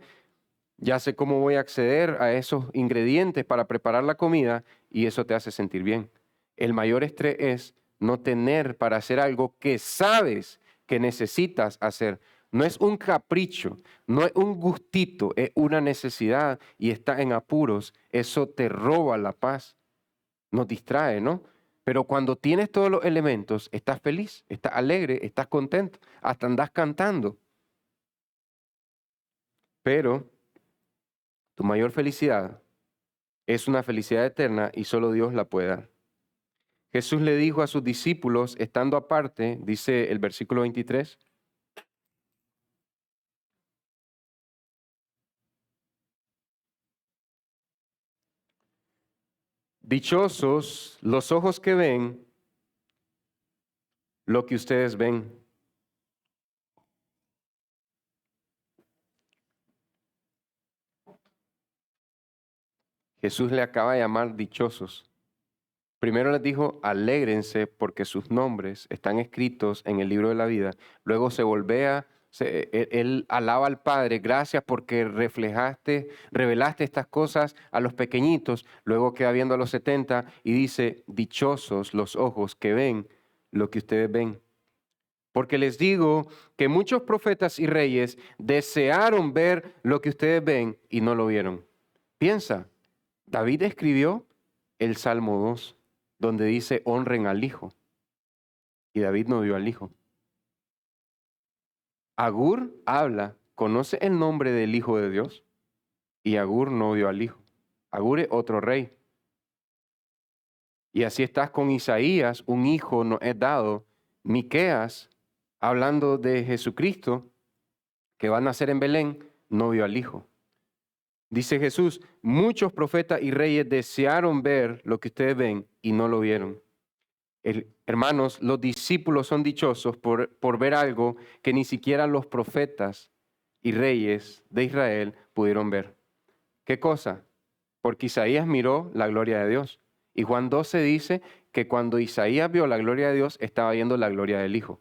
ya sé cómo voy a acceder a esos ingredientes para preparar la comida y eso te hace sentir bien. El mayor estrés es no tener para hacer algo que sabes que necesitas hacer. No es un capricho, no es un gustito, es una necesidad y está en apuros. Eso te roba la paz, nos distrae, ¿no? Pero cuando tienes todos los elementos, estás feliz, estás alegre, estás contento, hasta andás cantando. Pero tu mayor felicidad es una felicidad eterna y solo Dios la puede dar. Jesús le dijo a sus discípulos, estando aparte, dice el versículo 23, dichosos los ojos que ven lo que ustedes ven. Jesús le acaba de llamar dichosos. Primero les dijo, alégrense porque sus nombres están escritos en el libro de la vida. Luego se volvea, él alaba al Padre, gracias porque revelaste estas cosas a los pequeñitos. Luego queda viendo a los 70 y dice, dichosos los ojos que ven lo que ustedes ven. Porque les digo que muchos profetas y reyes desearon ver lo que ustedes ven y no lo vieron. Piensa, David escribió el Salmo 2, donde dice honren al Hijo. Y David no vio al Hijo. Agur habla, conoce el nombre del Hijo de Dios. Y Agur no vio al Hijo. Agur es otro rey. Y así estás con Isaías, un hijo nos es dado. Miqueas, hablando de Jesucristo, que va a nacer en Belén, no vio al Hijo. Dice Jesús, muchos profetas y reyes desearon ver lo que ustedes ven y no lo vieron. Hermanos, los discípulos son dichosos por ver algo que ni siquiera los profetas y reyes de Israel pudieron ver. ¿Qué cosa? Porque Isaías miró la gloria de Dios. Y Juan 12 dice que cuando Isaías vio la gloria de Dios, estaba viendo la gloria del Hijo.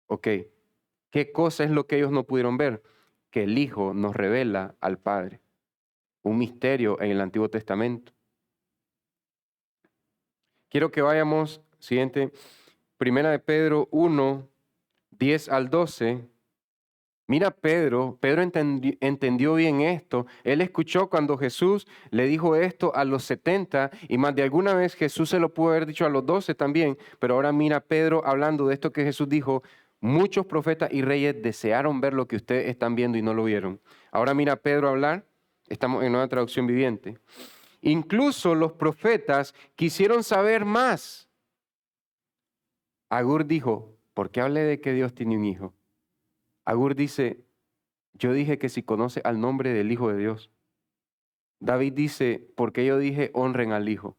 Ok, ¿qué cosa es lo que ellos no pudieron ver? Que el Hijo nos revela al Padre. Un misterio en el Antiguo Testamento. Quiero que vayamos, siguiente, Primera de Pedro 1, 10 al 12. Mira Pedro entendió bien esto. Él escuchó cuando Jesús le dijo esto a los 70 y más de alguna vez Jesús se lo pudo haber dicho a los 12 también, pero ahora mira Pedro hablando de esto que Jesús dijo, muchos profetas y reyes desearon ver lo que ustedes están viendo y no lo vieron. Ahora mira Pedro hablar, estamos en Nueva Traducción Viviente. Incluso los profetas quisieron saber más. Agur dijo, ¿por qué hablé de que Dios tiene un hijo? Agur dice, yo dije que si conoce al nombre del Hijo de Dios. David dice, ¿por qué yo dije honren al Hijo?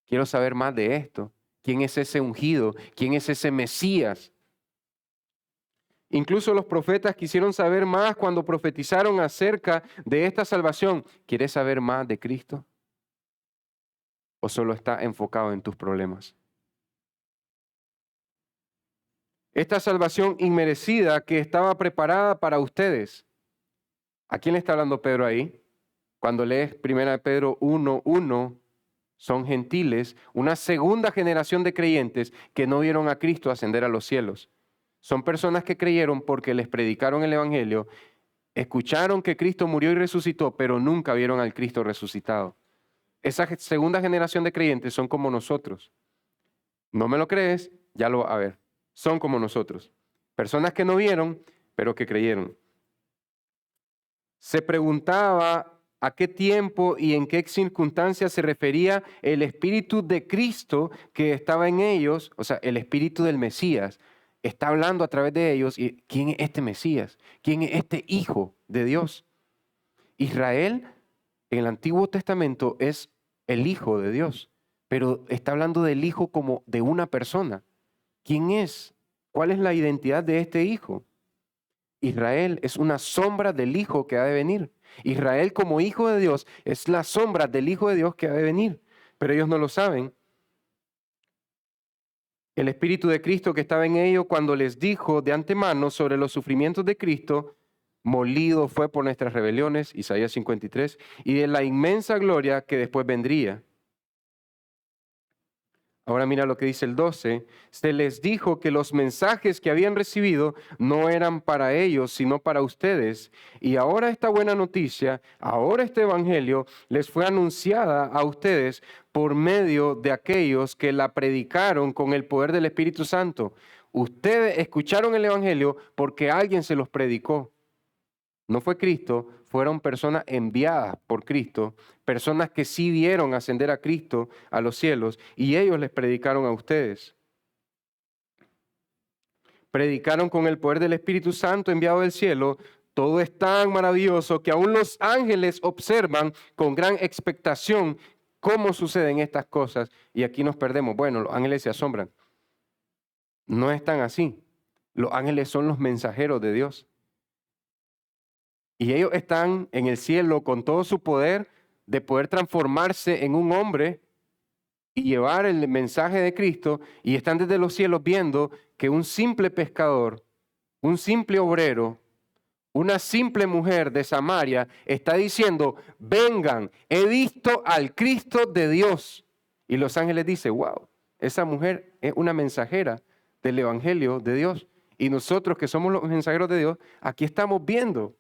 Quiero saber más de esto. ¿Quién es ese ungido? ¿Quién es ese Mesías? Incluso los profetas quisieron saber más cuando profetizaron acerca de esta salvación. ¿Quieres saber más de Cristo? ¿O solo está enfocado en tus problemas? Esta salvación inmerecida que estaba preparada para ustedes. ¿A quién le está hablando Pedro ahí? Cuando lees 1 Pedro 1:1, son gentiles, una segunda generación de creyentes que no vieron a Cristo ascender a los cielos. Son personas que creyeron porque les predicaron el Evangelio, escucharon que Cristo murió y resucitó, pero nunca vieron al Cristo resucitado. Esa segunda generación de creyentes son como nosotros. ¿No me lo crees? Ya lo vas a ver. Son como nosotros. Personas que no vieron, pero que creyeron. Se preguntaba a qué tiempo y en qué circunstancias se refería el Espíritu de Cristo que estaba en ellos, o sea, el Espíritu del Mesías. Está hablando a través de ellos. ¿Y quién es este Mesías? ¿Quién es este Hijo de Dios? Israel en el Antiguo Testamento es el Hijo de Dios, pero está hablando del Hijo como de una persona. ¿Quién es? ¿Cuál es la identidad de este Hijo? Israel es una sombra del Hijo que ha de venir. Israel como Hijo de Dios es la sombra del Hijo de Dios que ha de venir, pero ellos no lo saben. El Espíritu de Cristo que estaba en ellos cuando les dijo de antemano sobre los sufrimientos de Cristo, molido fue por nuestras rebeliones, Isaías 53, y de la inmensa gloria que después vendría. Ahora mira lo que dice el 12. Se les dijo que los mensajes que habían recibido no eran para ellos, sino para ustedes. Y ahora esta buena noticia, ahora este evangelio les fue anunciada a ustedes por medio de aquellos que la predicaron con el poder del Espíritu Santo. Ustedes escucharon el evangelio porque alguien se los predicó. No fue Cristo, fueron personas enviadas por Cristo, personas que sí vieron ascender a Cristo a los cielos y ellos les predicaron a ustedes. Predicaron con el poder del Espíritu Santo enviado del cielo. Todo es tan maravilloso que aún los ángeles observan con gran expectación cómo suceden estas cosas. Y aquí nos perdemos. Bueno, los ángeles se asombran. No es tan así. Los ángeles son los mensajeros de Dios. Y ellos están en el cielo con todo su poder de poder transformarse en un hombre y llevar el mensaje de Cristo, y están desde los cielos viendo que un simple pescador, un simple obrero, una simple mujer de Samaria está diciendo, vengan, he visto al Cristo de Dios. Y los ángeles dicen, wow, esa mujer es una mensajera del Evangelio de Dios. Y nosotros que somos los mensajeros de Dios, aquí estamos viendo.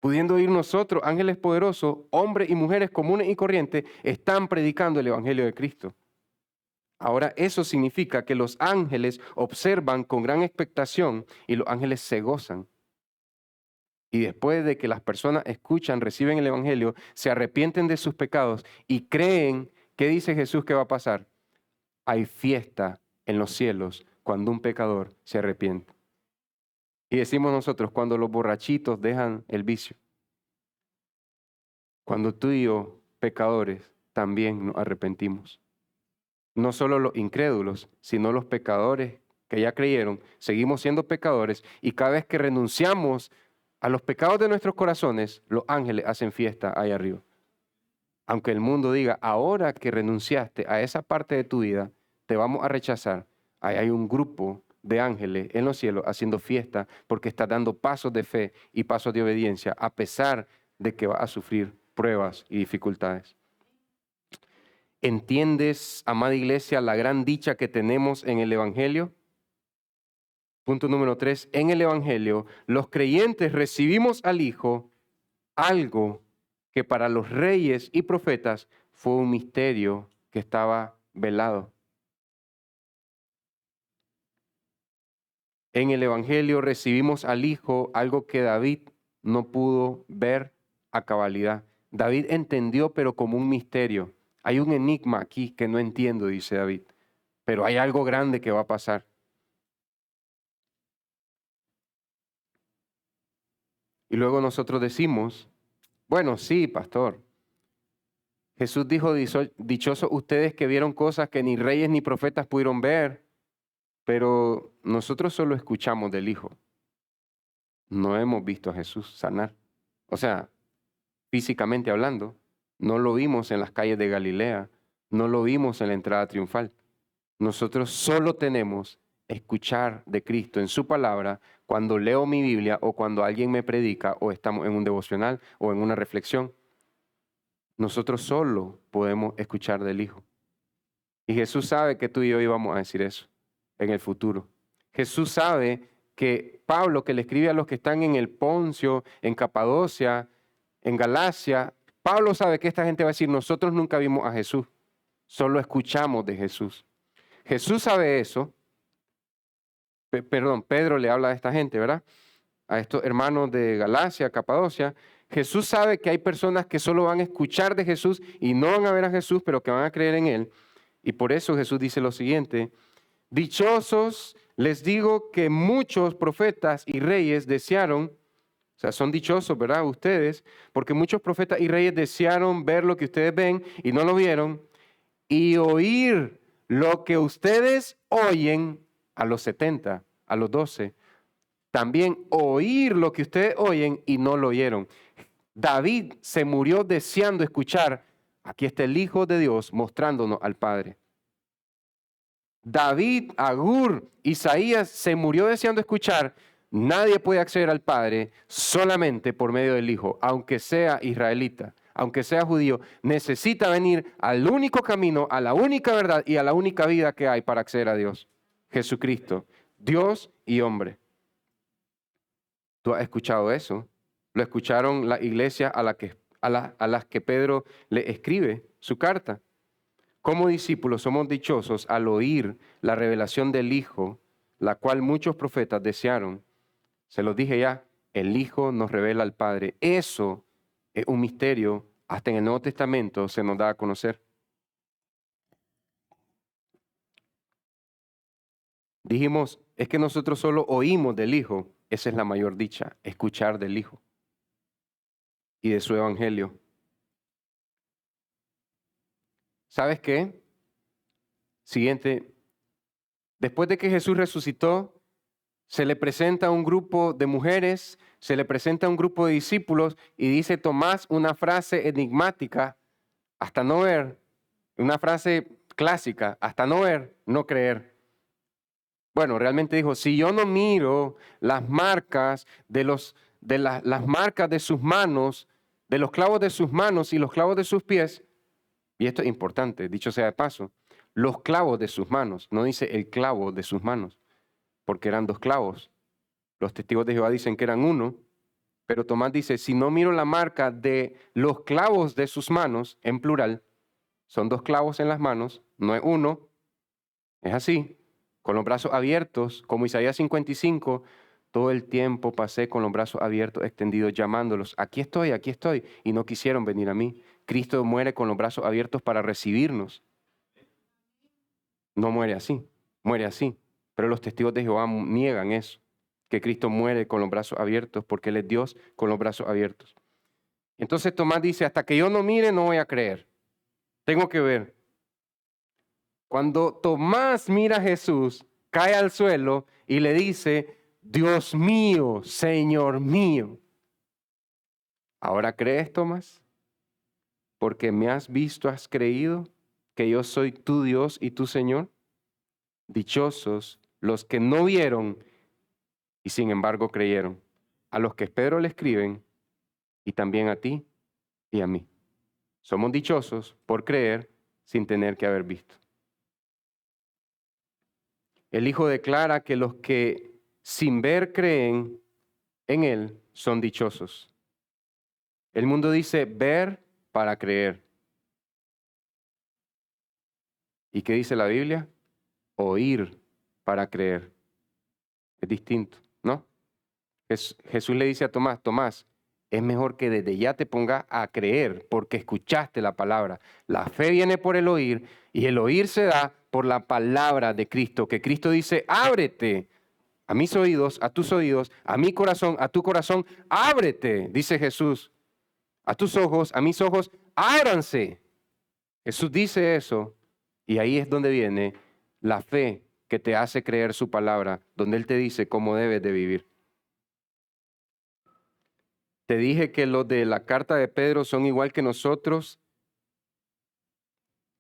Pudiendo ir nosotros, ángeles poderosos, hombres y mujeres comunes y corrientes, están predicando el Evangelio de Cristo. Ahora, eso significa que los ángeles observan con gran expectación y los ángeles se gozan. Y después de que las personas escuchan, reciben el Evangelio, se arrepienten de sus pecados y creen, ¿qué dice Jesús que va a pasar? Hay fiesta en los cielos cuando un pecador se arrepiente. Y decimos nosotros, cuando los borrachitos dejan el vicio, cuando tú y yo, pecadores, también nos arrepentimos. No solo los incrédulos, sino los pecadores que ya creyeron, seguimos siendo pecadores y cada vez que renunciamos a los pecados de nuestros corazones, los ángeles hacen fiesta ahí arriba. Aunque el mundo diga, ahora que renunciaste a esa parte de tu vida, te vamos a rechazar, ahí hay un grupo de ángeles en los cielos haciendo fiesta porque está dando pasos de fe y pasos de obediencia a pesar de que va a sufrir pruebas y dificultades. ¿Entiendes, amada iglesia, la gran dicha que tenemos en el Evangelio? Punto número 3. En el Evangelio, los creyentes recibimos al Hijo, algo que para los reyes y profetas fue un misterio que estaba velado. En el Evangelio recibimos al Hijo, algo que David no pudo ver a cabalidad. David entendió, pero como un misterio. Hay un enigma aquí que no entiendo, dice David, pero hay algo grande que va a pasar. Y luego nosotros decimos, bueno, sí, pastor. Jesús dijo, dichosos ustedes que vieron cosas que ni reyes ni profetas pudieron ver, pero nosotros solo escuchamos del Hijo. No hemos visto a Jesús sanar. O sea, físicamente hablando, no lo vimos en las calles de Galilea, no lo vimos en la entrada triunfal. Nosotros solo tenemos escuchar de Cristo en su palabra cuando leo mi Biblia o cuando alguien me predica o estamos en un devocional o en una reflexión. Nosotros solo podemos escuchar del Hijo. Y Jesús sabe que tú y yo íbamos a decir eso en el futuro. Jesús sabe que Pablo, que le escribe a los que están en el Poncio, en Capadocia, en Galacia, Pablo sabe que esta gente va a decir, nosotros nunca vimos a Jesús, solo escuchamos de Jesús. Jesús sabe eso. Pedro le habla a esta gente, ¿verdad? A estos hermanos de Galacia, Capadocia. Jesús sabe que hay personas que solo van a escuchar de Jesús y no van a ver a Jesús, pero que van a creer en Él. Y por eso Jesús dice lo siguiente, dichosos, les digo que muchos profetas y reyes desearon, o sea, son dichosos, ¿verdad? Ustedes, porque muchos profetas y reyes desearon ver lo que ustedes ven y no lo vieron, y oír lo que ustedes oyen a los 70, a los 12. También oír lo que ustedes oyen y no lo oyeron. David se murió deseando escuchar, aquí está el Hijo de Dios mostrándonos al Padre. David, Agur, Isaías se murió deseando escuchar. Nadie puede acceder al Padre solamente por medio del Hijo, aunque sea israelita, aunque sea judío, necesita venir al único camino, a la única verdad y a la única vida que hay para acceder a Dios, Jesucristo, Dios y hombre. ¿Tú has escuchado eso? Lo escucharon las iglesias a las que Pedro le escribe su carta. Como discípulos somos dichosos al oír la revelación del Hijo, la cual muchos profetas desearon. Se los dije ya, el Hijo nos revela al Padre. Eso es un misterio, hasta en el Nuevo Testamento se nos da a conocer. Dijimos, es que nosotros solo oímos del Hijo. Esa es la mayor dicha, escuchar del Hijo y de su Evangelio. ¿Sabes qué? Siguiente. Después de que Jesús resucitó, se le presenta a un grupo de mujeres, se le presenta a un grupo de discípulos y dice Tomás una frase enigmática, hasta no ver, una frase clásica, hasta no ver, no creer. Bueno, realmente dijo, si yo no miro las marcas las marcas de sus manos, de los clavos de sus manos y los clavos de sus pies, y esto es importante, dicho sea de paso, los clavos de sus manos, no dice el clavo de sus manos, porque eran 2 clavos. Los testigos de Jehová dicen que eran 1, pero Tomás dice, si no miro la marca de los clavos de sus manos, en plural, son 2 clavos en las manos, no es 1, es así, con los brazos abiertos, como Isaías 55, todo el tiempo pasé con los brazos abiertos, extendidos, llamándolos, aquí estoy, y no quisieron venir a mí. Cristo muere con los brazos abiertos para recibirnos. No muere así, muere así. Pero los testigos de Jehová niegan eso, que Cristo muere con los brazos abiertos porque Él es Dios con los brazos abiertos. Entonces Tomás dice, hasta que yo no mire no voy a creer. Tengo que ver. Cuando Tomás mira a Jesús, cae al suelo y le dice, Dios mío, Señor mío. ¿Ahora crees, Tomás? Porque me has visto, has creído que yo soy tu Dios y tu Señor. Dichosos los que no vieron y sin embargo creyeron. A los que Pedro le escriben y también a ti y a mí. Somos dichosos por creer sin tener que haber visto. El Hijo declara que los que sin ver creen en Él son dichosos. El mundo dice ver para creer. ¿Y qué dice la Biblia? Oír para creer. Es distinto, ¿no? Jesús le dice a Tomás, Tomás, es mejor que desde ya te pongas a creer porque escuchaste la palabra. La fe viene por el oír y el oír se da por la palabra de Cristo, que Cristo dice, ábrete a mis oídos, a tus oídos, a mi corazón, a tu corazón, ábrete, dice Jesús, a tus ojos, a mis ojos, ábranse. Jesús dice eso y ahí es donde viene la fe que te hace creer su palabra, donde Él te dice cómo debes de vivir. Te dije que los de la carta de Pedro son igual que nosotros,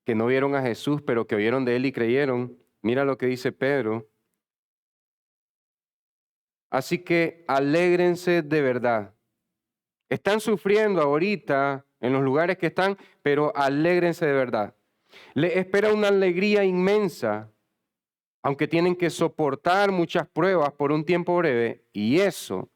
que no vieron a Jesús, pero que oyeron de Él y creyeron. Mira lo que dice Pedro. Así que alégrense de verdad. Están sufriendo ahorita en los lugares que están, pero alégrense de verdad. Les espera una alegría inmensa, aunque tienen que soportar muchas pruebas por un tiempo breve, y eso,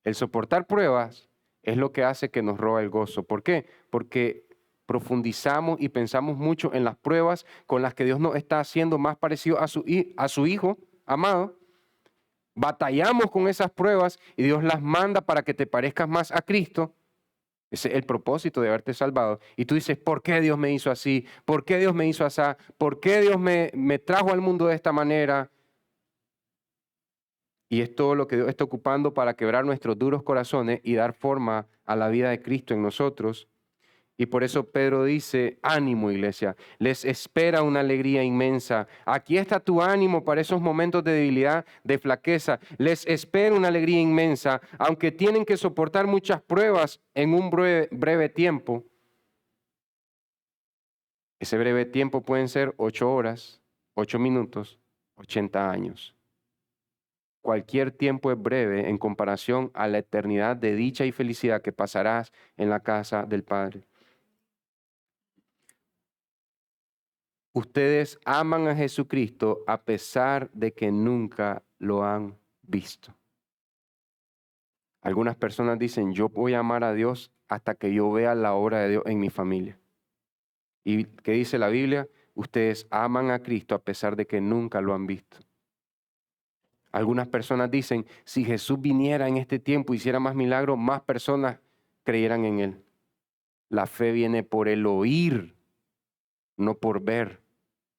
el soportar pruebas, es lo que hace que nos roba el gozo. ¿Por qué? Porque profundizamos y pensamos mucho en las pruebas con las que Dios nos está haciendo más parecido a su Hijo amado. Batallamos con esas pruebas y Dios las manda para que te parezcas más a Cristo. Ese es el propósito de haberte salvado. Y tú dices, ¿por qué Dios me hizo así? ¿Por qué Dios me hizo así? ¿Por qué Dios me trajo al mundo de esta manera? Y es todo lo que Dios está ocupando para quebrar nuestros duros corazones y dar forma a la vida de Cristo en nosotros. Y por eso Pedro dice, ánimo iglesia, les espera una alegría inmensa. Aquí está tu ánimo para esos momentos de debilidad, de flaqueza. Les espera una alegría inmensa, aunque tienen que soportar muchas pruebas en un breve tiempo. Ese breve tiempo pueden ser 8 horas, 8 minutos, 80 años. Cualquier tiempo es breve en comparación a la eternidad de dicha y felicidad que pasarás en la casa del Padre. Ustedes aman a Jesucristo a pesar de que nunca lo han visto. Algunas personas dicen, yo voy a amar a Dios hasta que yo vea la obra de Dios en mi familia. ¿Y qué dice la Biblia? Ustedes aman a Cristo a pesar de que nunca lo han visto. Algunas personas dicen, si Jesús viniera en este tiempo y hiciera más milagros, más personas creyeran en Él. La fe viene por el oír, no por ver.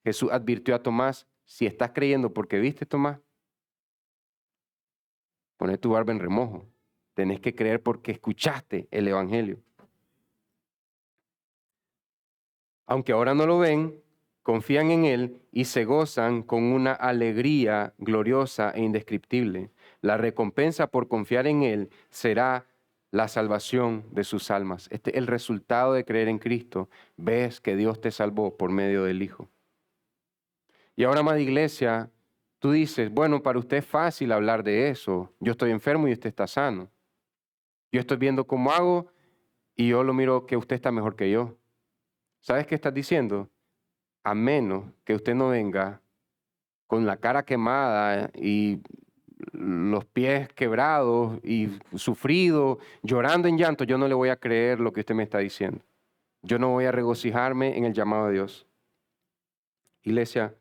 Jesús advirtió a Tomás, si estás creyendo porque viste, Tomás, poné tu barba en remojo. Tenés que creer porque escuchaste el Evangelio. Aunque ahora no lo ven, confían en Él y se gozan con una alegría gloriosa e indescriptible. La recompensa por confiar en Él será la salvación de sus almas. Este es el resultado de creer en Cristo. Ves que Dios te salvó por medio del Hijo. Y ahora, amada iglesia, tú dices, bueno, para usted es fácil hablar de eso. Yo estoy enfermo y usted está sano. Yo estoy viendo cómo hago y yo lo miro que usted está mejor que yo. ¿Sabes qué estás diciendo? A menos que usted no venga con la cara quemada y los pies quebrados y sufrido, llorando en llanto, yo no le voy a creer lo que usted me está diciendo. Yo no voy a regocijarme en el llamado de Dios. Iglesia,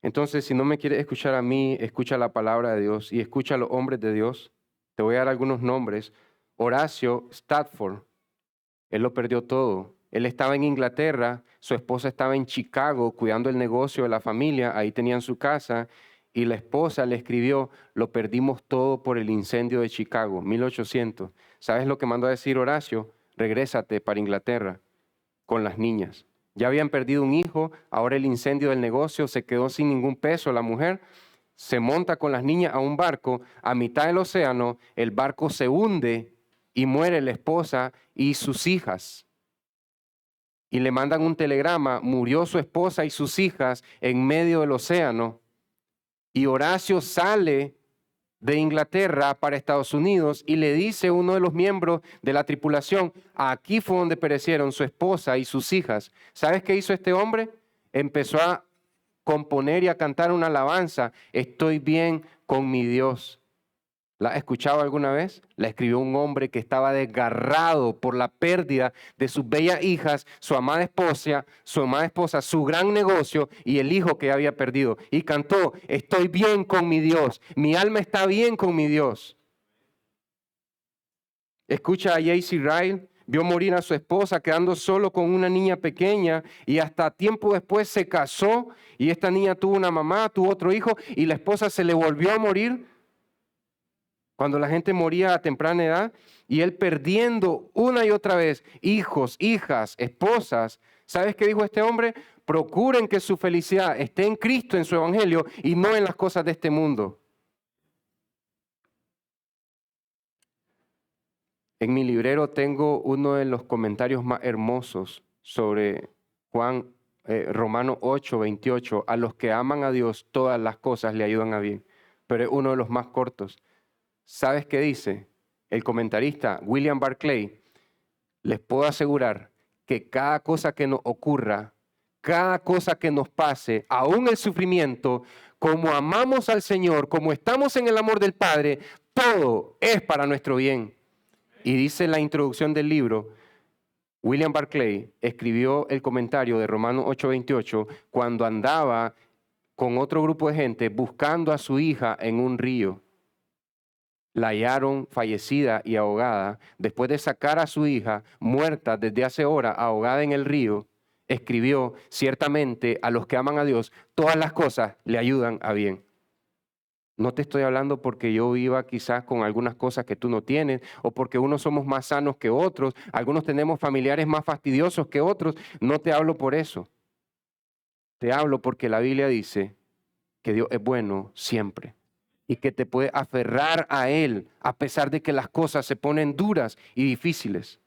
entonces si no me quieres escuchar a mí, escucha la palabra de Dios y escucha a los hombres de Dios. Te voy a dar algunos nombres. Horacio Stafford, él lo perdió todo. Él estaba en Inglaterra, su esposa estaba en Chicago cuidando el negocio de la familia, ahí tenían su casa, y la esposa le escribió, lo perdimos todo por el incendio de Chicago, 1800. ¿Sabes lo que mandó a decir Horacio? Regrésate para Inglaterra con las niñas. Ya habían perdido un hijo, ahora el incendio del negocio, se quedó sin ningún peso la mujer, se monta con las niñas a un barco, a mitad del océano, el barco se hunde y muere la esposa y sus hijas. Y le mandan un telegrama, murió su esposa y sus hijas en medio del océano. Y Horacio sale de Inglaterra para Estados Unidos y le dice a uno de los miembros de la tripulación, aquí fue donde perecieron su esposa y sus hijas. ¿Sabes qué hizo este hombre? Empezó a componer y a cantar una alabanza, estoy bien con mi Dios. ¿La has escuchado alguna vez? La escribió un hombre que estaba desgarrado por la pérdida de sus bellas hijas, su amada esposa, su gran negocio y el hijo que había perdido. Y cantó, estoy bien con mi Dios, mi alma está bien con mi Dios. Escucha a J.C. Ryle, vio morir a su esposa quedando solo con una niña pequeña y hasta tiempo después se casó y esta niña tuvo una mamá, tuvo otro hijo y la esposa se le volvió a morir. Cuando la gente moría a temprana edad y él perdiendo una y otra vez hijos, hijas, esposas, ¿sabes qué dijo este hombre? Procuren que su felicidad esté en Cristo, en su evangelio y no en las cosas de este mundo. En mi librero tengo uno de los comentarios más hermosos sobre Romanos 8, 28. A los que aman a Dios, todas las cosas le ayudan a bien. Pero es uno de los más cortos. ¿Sabes qué dice el comentarista William Barclay? Les puedo asegurar que cada cosa que nos ocurra, cada cosa que nos pase, aún el sufrimiento, como amamos al Señor, como estamos en el amor del Padre, todo es para nuestro bien. Y dice en la introducción del libro, William Barclay escribió el comentario de Romanos 8:28 cuando andaba con otro grupo de gente buscando a su hija en un río. La hallaron fallecida y ahogada. Después de sacar a su hija muerta desde hace horas, ahogada en el río, escribió, ciertamente a los que aman a Dios, todas las cosas le ayudan a bien. No te estoy hablando porque yo viva quizás con algunas cosas que tú no tienes o porque unos somos más sanos que otros, algunos tenemos familiares más fastidiosos que otros. No te hablo por eso. Te hablo porque la Biblia dice que Dios es bueno siempre y que te puede aferrar a Él a pesar de que las cosas se ponen duras y difíciles.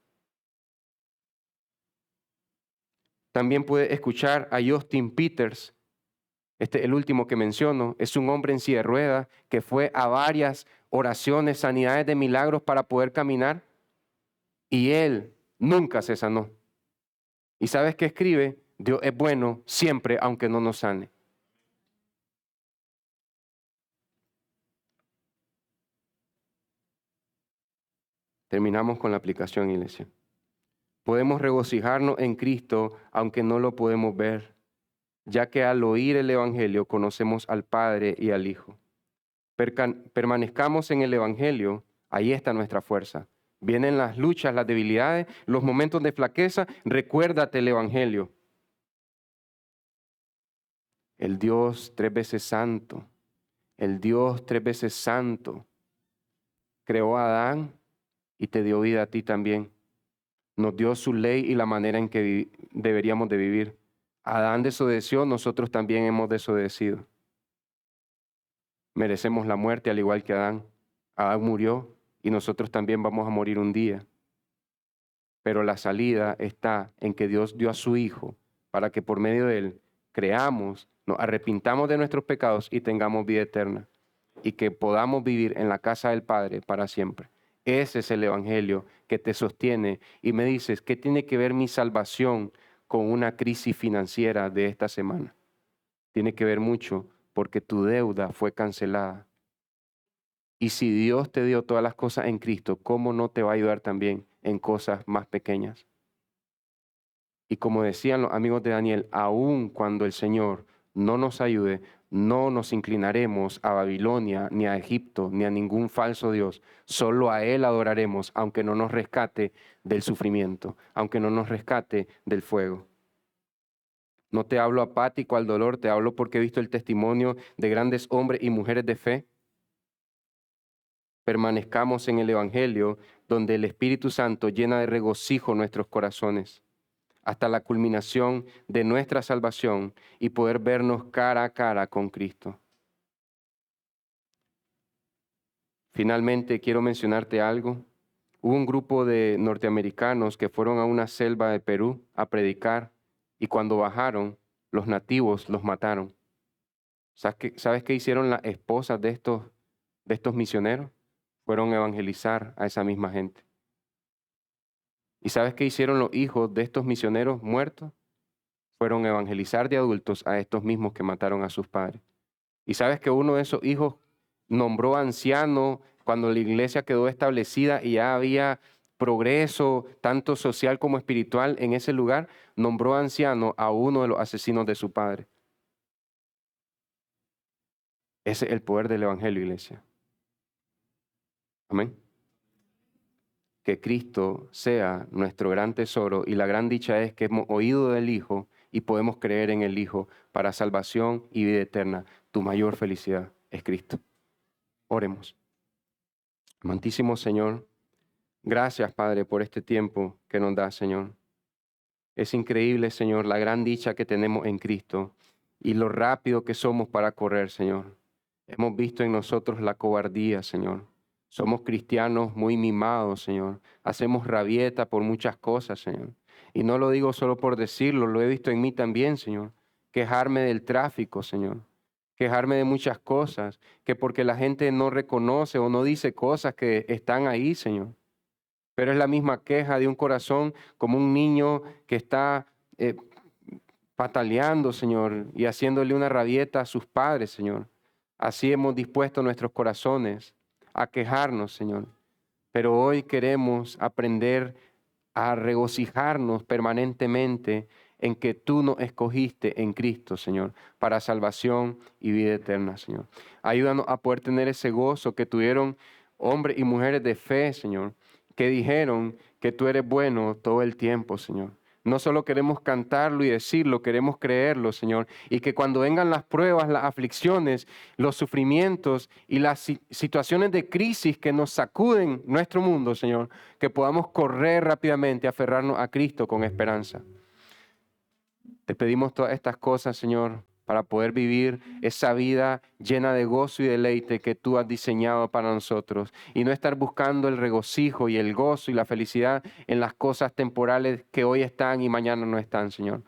También puede escuchar a Justin Peters El último que menciono, es un hombre en silla de ruedas que fue a varias oraciones, sanidades de milagros para poder caminar y él nunca se sanó. ¿Y sabes qué escribe? Dios es bueno siempre, aunque no nos sane. Terminamos con la aplicación, iglesia. Podemos regocijarnos en Cristo, aunque no lo podemos ver, ya que al oír el Evangelio conocemos al Padre y al Hijo. Permanezcamos en el Evangelio, ahí está nuestra fuerza. Vienen las luchas, las debilidades, los momentos de flaqueza, recuérdate el Evangelio. El Dios 3 veces santo, el Dios 3 veces santo, creó a Adán y te dio vida a ti también. Nos dio su ley y la manera en que deberíamos de vivir. Adán desobedeció, nosotros también hemos desobedecido. Merecemos la muerte al igual que Adán. Adán murió y nosotros también vamos a morir un día. Pero la salida está en que Dios dio a su Hijo para que por medio de Él creamos, nos arrepintamos de nuestros pecados y tengamos vida eterna. Y que podamos vivir en la casa del Padre para siempre. Ese es el Evangelio que te sostiene. Y me dices, ¿qué tiene que ver mi salvación con una crisis financiera de esta semana? Tiene que ver mucho porque tu deuda fue cancelada. Y si Dios te dio todas las cosas en Cristo, ¿cómo no te va a ayudar también en cosas más pequeñas? Y como decían los amigos de Daniel, aun cuando el Señor no nos ayude, no nos inclinaremos a Babilonia, ni a Egipto, ni a ningún falso Dios. Solo a Él adoraremos, aunque no nos rescate del sufrimiento, aunque no nos rescate del fuego. No te hablo apático al dolor, te hablo porque he visto el testimonio de grandes hombres y mujeres de fe. Permanezcamos en el Evangelio, donde el Espíritu Santo llena de regocijo nuestros corazones, hasta la culminación de nuestra salvación y poder vernos cara a cara con Cristo. Finalmente, quiero mencionarte algo. Hubo un grupo de norteamericanos que fueron a una selva de Perú a predicar y cuando bajaron, los nativos los mataron. ¿Sabes qué hicieron las esposas de estos misioneros? Fueron a evangelizar a esa misma gente. ¿Y sabes qué hicieron los hijos de estos misioneros muertos? Fueron a evangelizar de adultos a estos mismos que mataron a sus padres. ¿Y sabes que uno de esos hijos nombró anciano cuando la iglesia quedó establecida y ya había progreso, tanto social como espiritual en ese lugar? Nombró anciano a uno de los asesinos de su padre. Ese es el poder del Evangelio, iglesia. Amén. Que Cristo sea nuestro gran tesoro y la gran dicha es que hemos oído del Hijo y podemos creer en el Hijo para salvación y vida eterna. Tu mayor felicidad es Cristo. Oremos. Amantísimo Señor, gracias Padre por este tiempo que nos da, Señor. Es increíble, Señor, la gran dicha que tenemos en Cristo y lo rápido que somos para correr, Señor. Hemos visto en nosotros la cobardía, Señor. Somos cristianos muy mimados, Señor. Hacemos rabieta por muchas cosas, Señor. Y no lo digo solo por decirlo, lo he visto en mí también, Señor. Quejarme del tráfico, Señor. Quejarme de muchas cosas, que porque la gente no reconoce o no dice cosas que están ahí, Señor. Pero es la misma queja de un corazón como un niño que está pataleando, Señor, y haciéndole una rabieta a sus padres, Señor. Así hemos dispuesto nuestros corazones a quejarnos, Señor. Pero hoy queremos aprender a regocijarnos permanentemente en que tú nos escogiste en Cristo, Señor, para salvación y vida eterna, Señor. Ayúdanos a poder tener ese gozo que tuvieron hombres y mujeres de fe, Señor, que dijeron que tú eres bueno todo el tiempo, Señor. No solo queremos cantarlo y decirlo, queremos creerlo, Señor. Y que cuando vengan las pruebas, las aflicciones, los sufrimientos y las situaciones de crisis que nos sacuden nuestro mundo, Señor, que podamos correr rápidamente, aferrarnos a Cristo con esperanza. Te pedimos todas estas cosas, Señor, para poder vivir esa vida llena de gozo y deleite que tú has diseñado para nosotros, y no estar buscando el regocijo y el gozo y la felicidad en las cosas temporales que hoy están y mañana no están, Señor.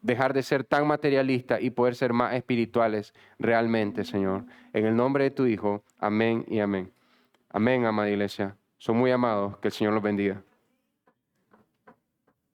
Dejar de ser tan materialistas y poder ser más espirituales realmente, Señor. En el nombre de tu Hijo, amén y amén. Amén, amada iglesia. Son muy amados. Que el Señor los bendiga.